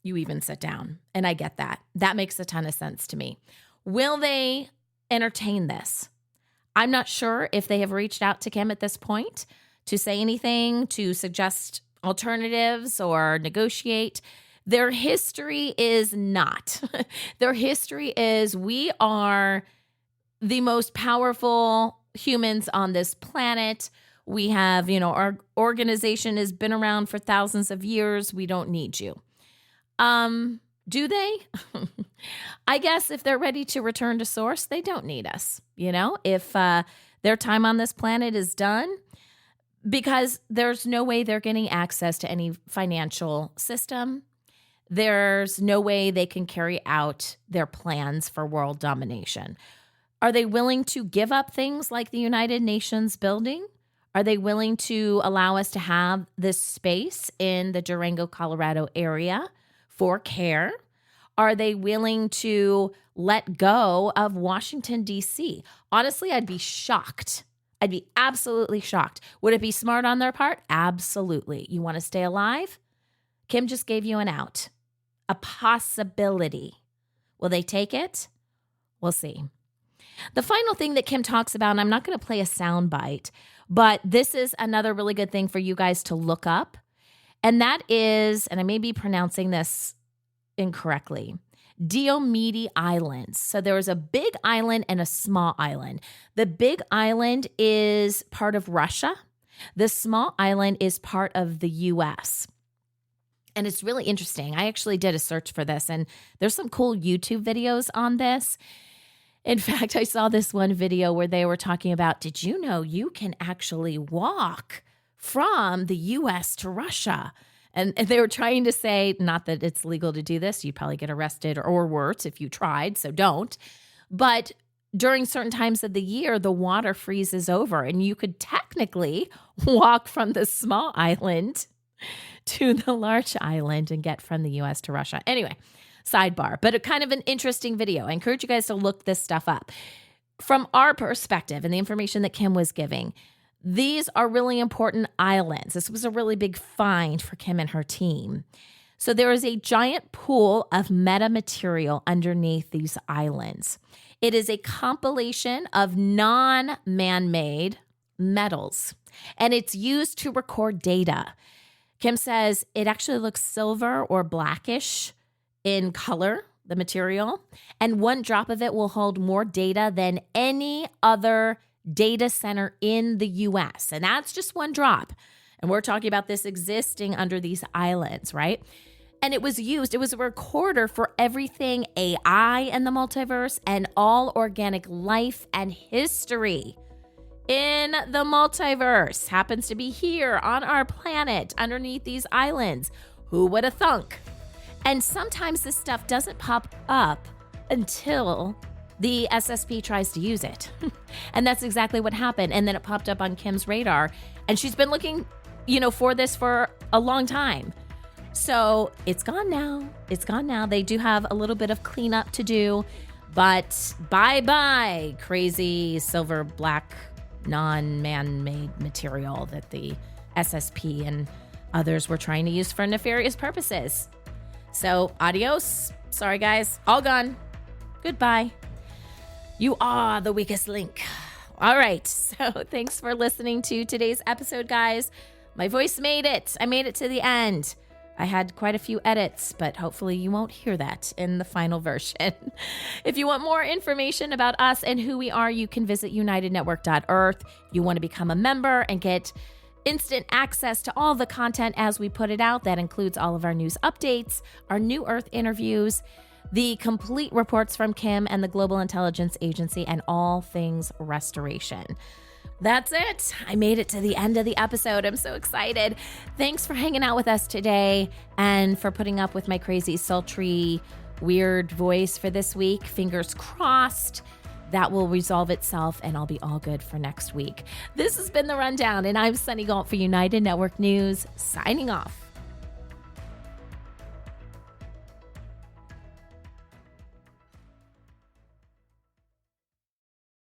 you even sit down. And I get that. That makes a ton of sense to me. Will they entertain this? I'm not sure if they have reached out to Kim at this point to say anything, to suggest alternatives or negotiate. Their history is not. Their history is we are the most powerful humans on this planet. We have, our organization has been around for thousands of years. We don't need you. Do they? I guess if they're ready to return to source, they don't need us. If their time on this planet is done, because there's no way they're getting access to any financial system. There's no way they can carry out their plans for world domination. Are they willing to give up things like the United Nations building? Are they willing to allow us to have this space in the Durango, Colorado area for care? Are they willing to let go of Washington, D.C.? Honestly, I'd be shocked. I'd be absolutely shocked. Would it be smart on their part? Absolutely. You want to stay alive? Kim just gave you an out, a possibility. Will they take it? We'll see. The final thing that Kim talks about, and I'm not going to play a sound bite, but this is another really good thing for you guys to look up. And that is, and I may be pronouncing this incorrectly, Diomede Islands. So there was a big island and a small island. The big island is part of Russia. The small island is part of the U.S. And it's really interesting. I actually did a search for this, and there's some cool YouTube videos on this. In fact, I saw this one video where they were talking about, did you know you can actually walk from the U.S. to Russia? And they were trying to say, not that it's legal to do this. You'd probably get arrested or worse if you tried, so don't. But during certain times of the year, the water freezes over and you could technically walk from the small island to the large island and get from the US to Russia. Anyway, sidebar, but a kind of an interesting video. I encourage you guys to look this stuff up. From our perspective and the information that Kim was giving, these are really important islands. This was a really big find for Kim and her team. So there is a giant pool of metamaterial underneath these islands. It is a compilation of non-man-made metals, and it's used to record data. Kim says it actually looks silver or blackish in color, the material, and one drop of it will hold more data than any other data center in the US. And that's just one drop. And we're talking about this existing under these islands, right? And it was a recorder for everything AI and the multiverse and all organic life and history in the multiverse. Happens to be here on our planet underneath these islands. Who would have thunk? And sometimes this stuff doesn't pop up until the SSP tries to use it. And that's exactly what happened. And then it popped up on Kim's radar. And she's been looking, for this for a long time. So it's gone now. It's gone now. They do have a little bit of cleanup to do, but bye-bye, crazy silver black non-man-made material that the SSP and others were trying to use for nefarious purposes. So adios. Sorry, guys. All gone. Goodbye. You are the weakest link. All right. So thanks for listening to today's episode, guys. My voice made it. I made it to the end. I had quite a few edits, but hopefully you won't hear that in the final version. If you want more information about us and who we are, you can visit unitednetwork.earth. You want to become a member and get instant access to all the content as we put it out. That includes all of our news updates, our New Earth interviews, the complete reports from Kim and the Global Intelligence Agency, and all things restoration. That's it. I made it to the end of the episode. I'm so excited. Thanks for hanging out with us today and for putting up with my crazy, sultry, weird voice for this week. Fingers crossed that will resolve itself and I'll be all good for next week. This has been The Rundown, and I'm Sunny Galt for United Network News, signing off.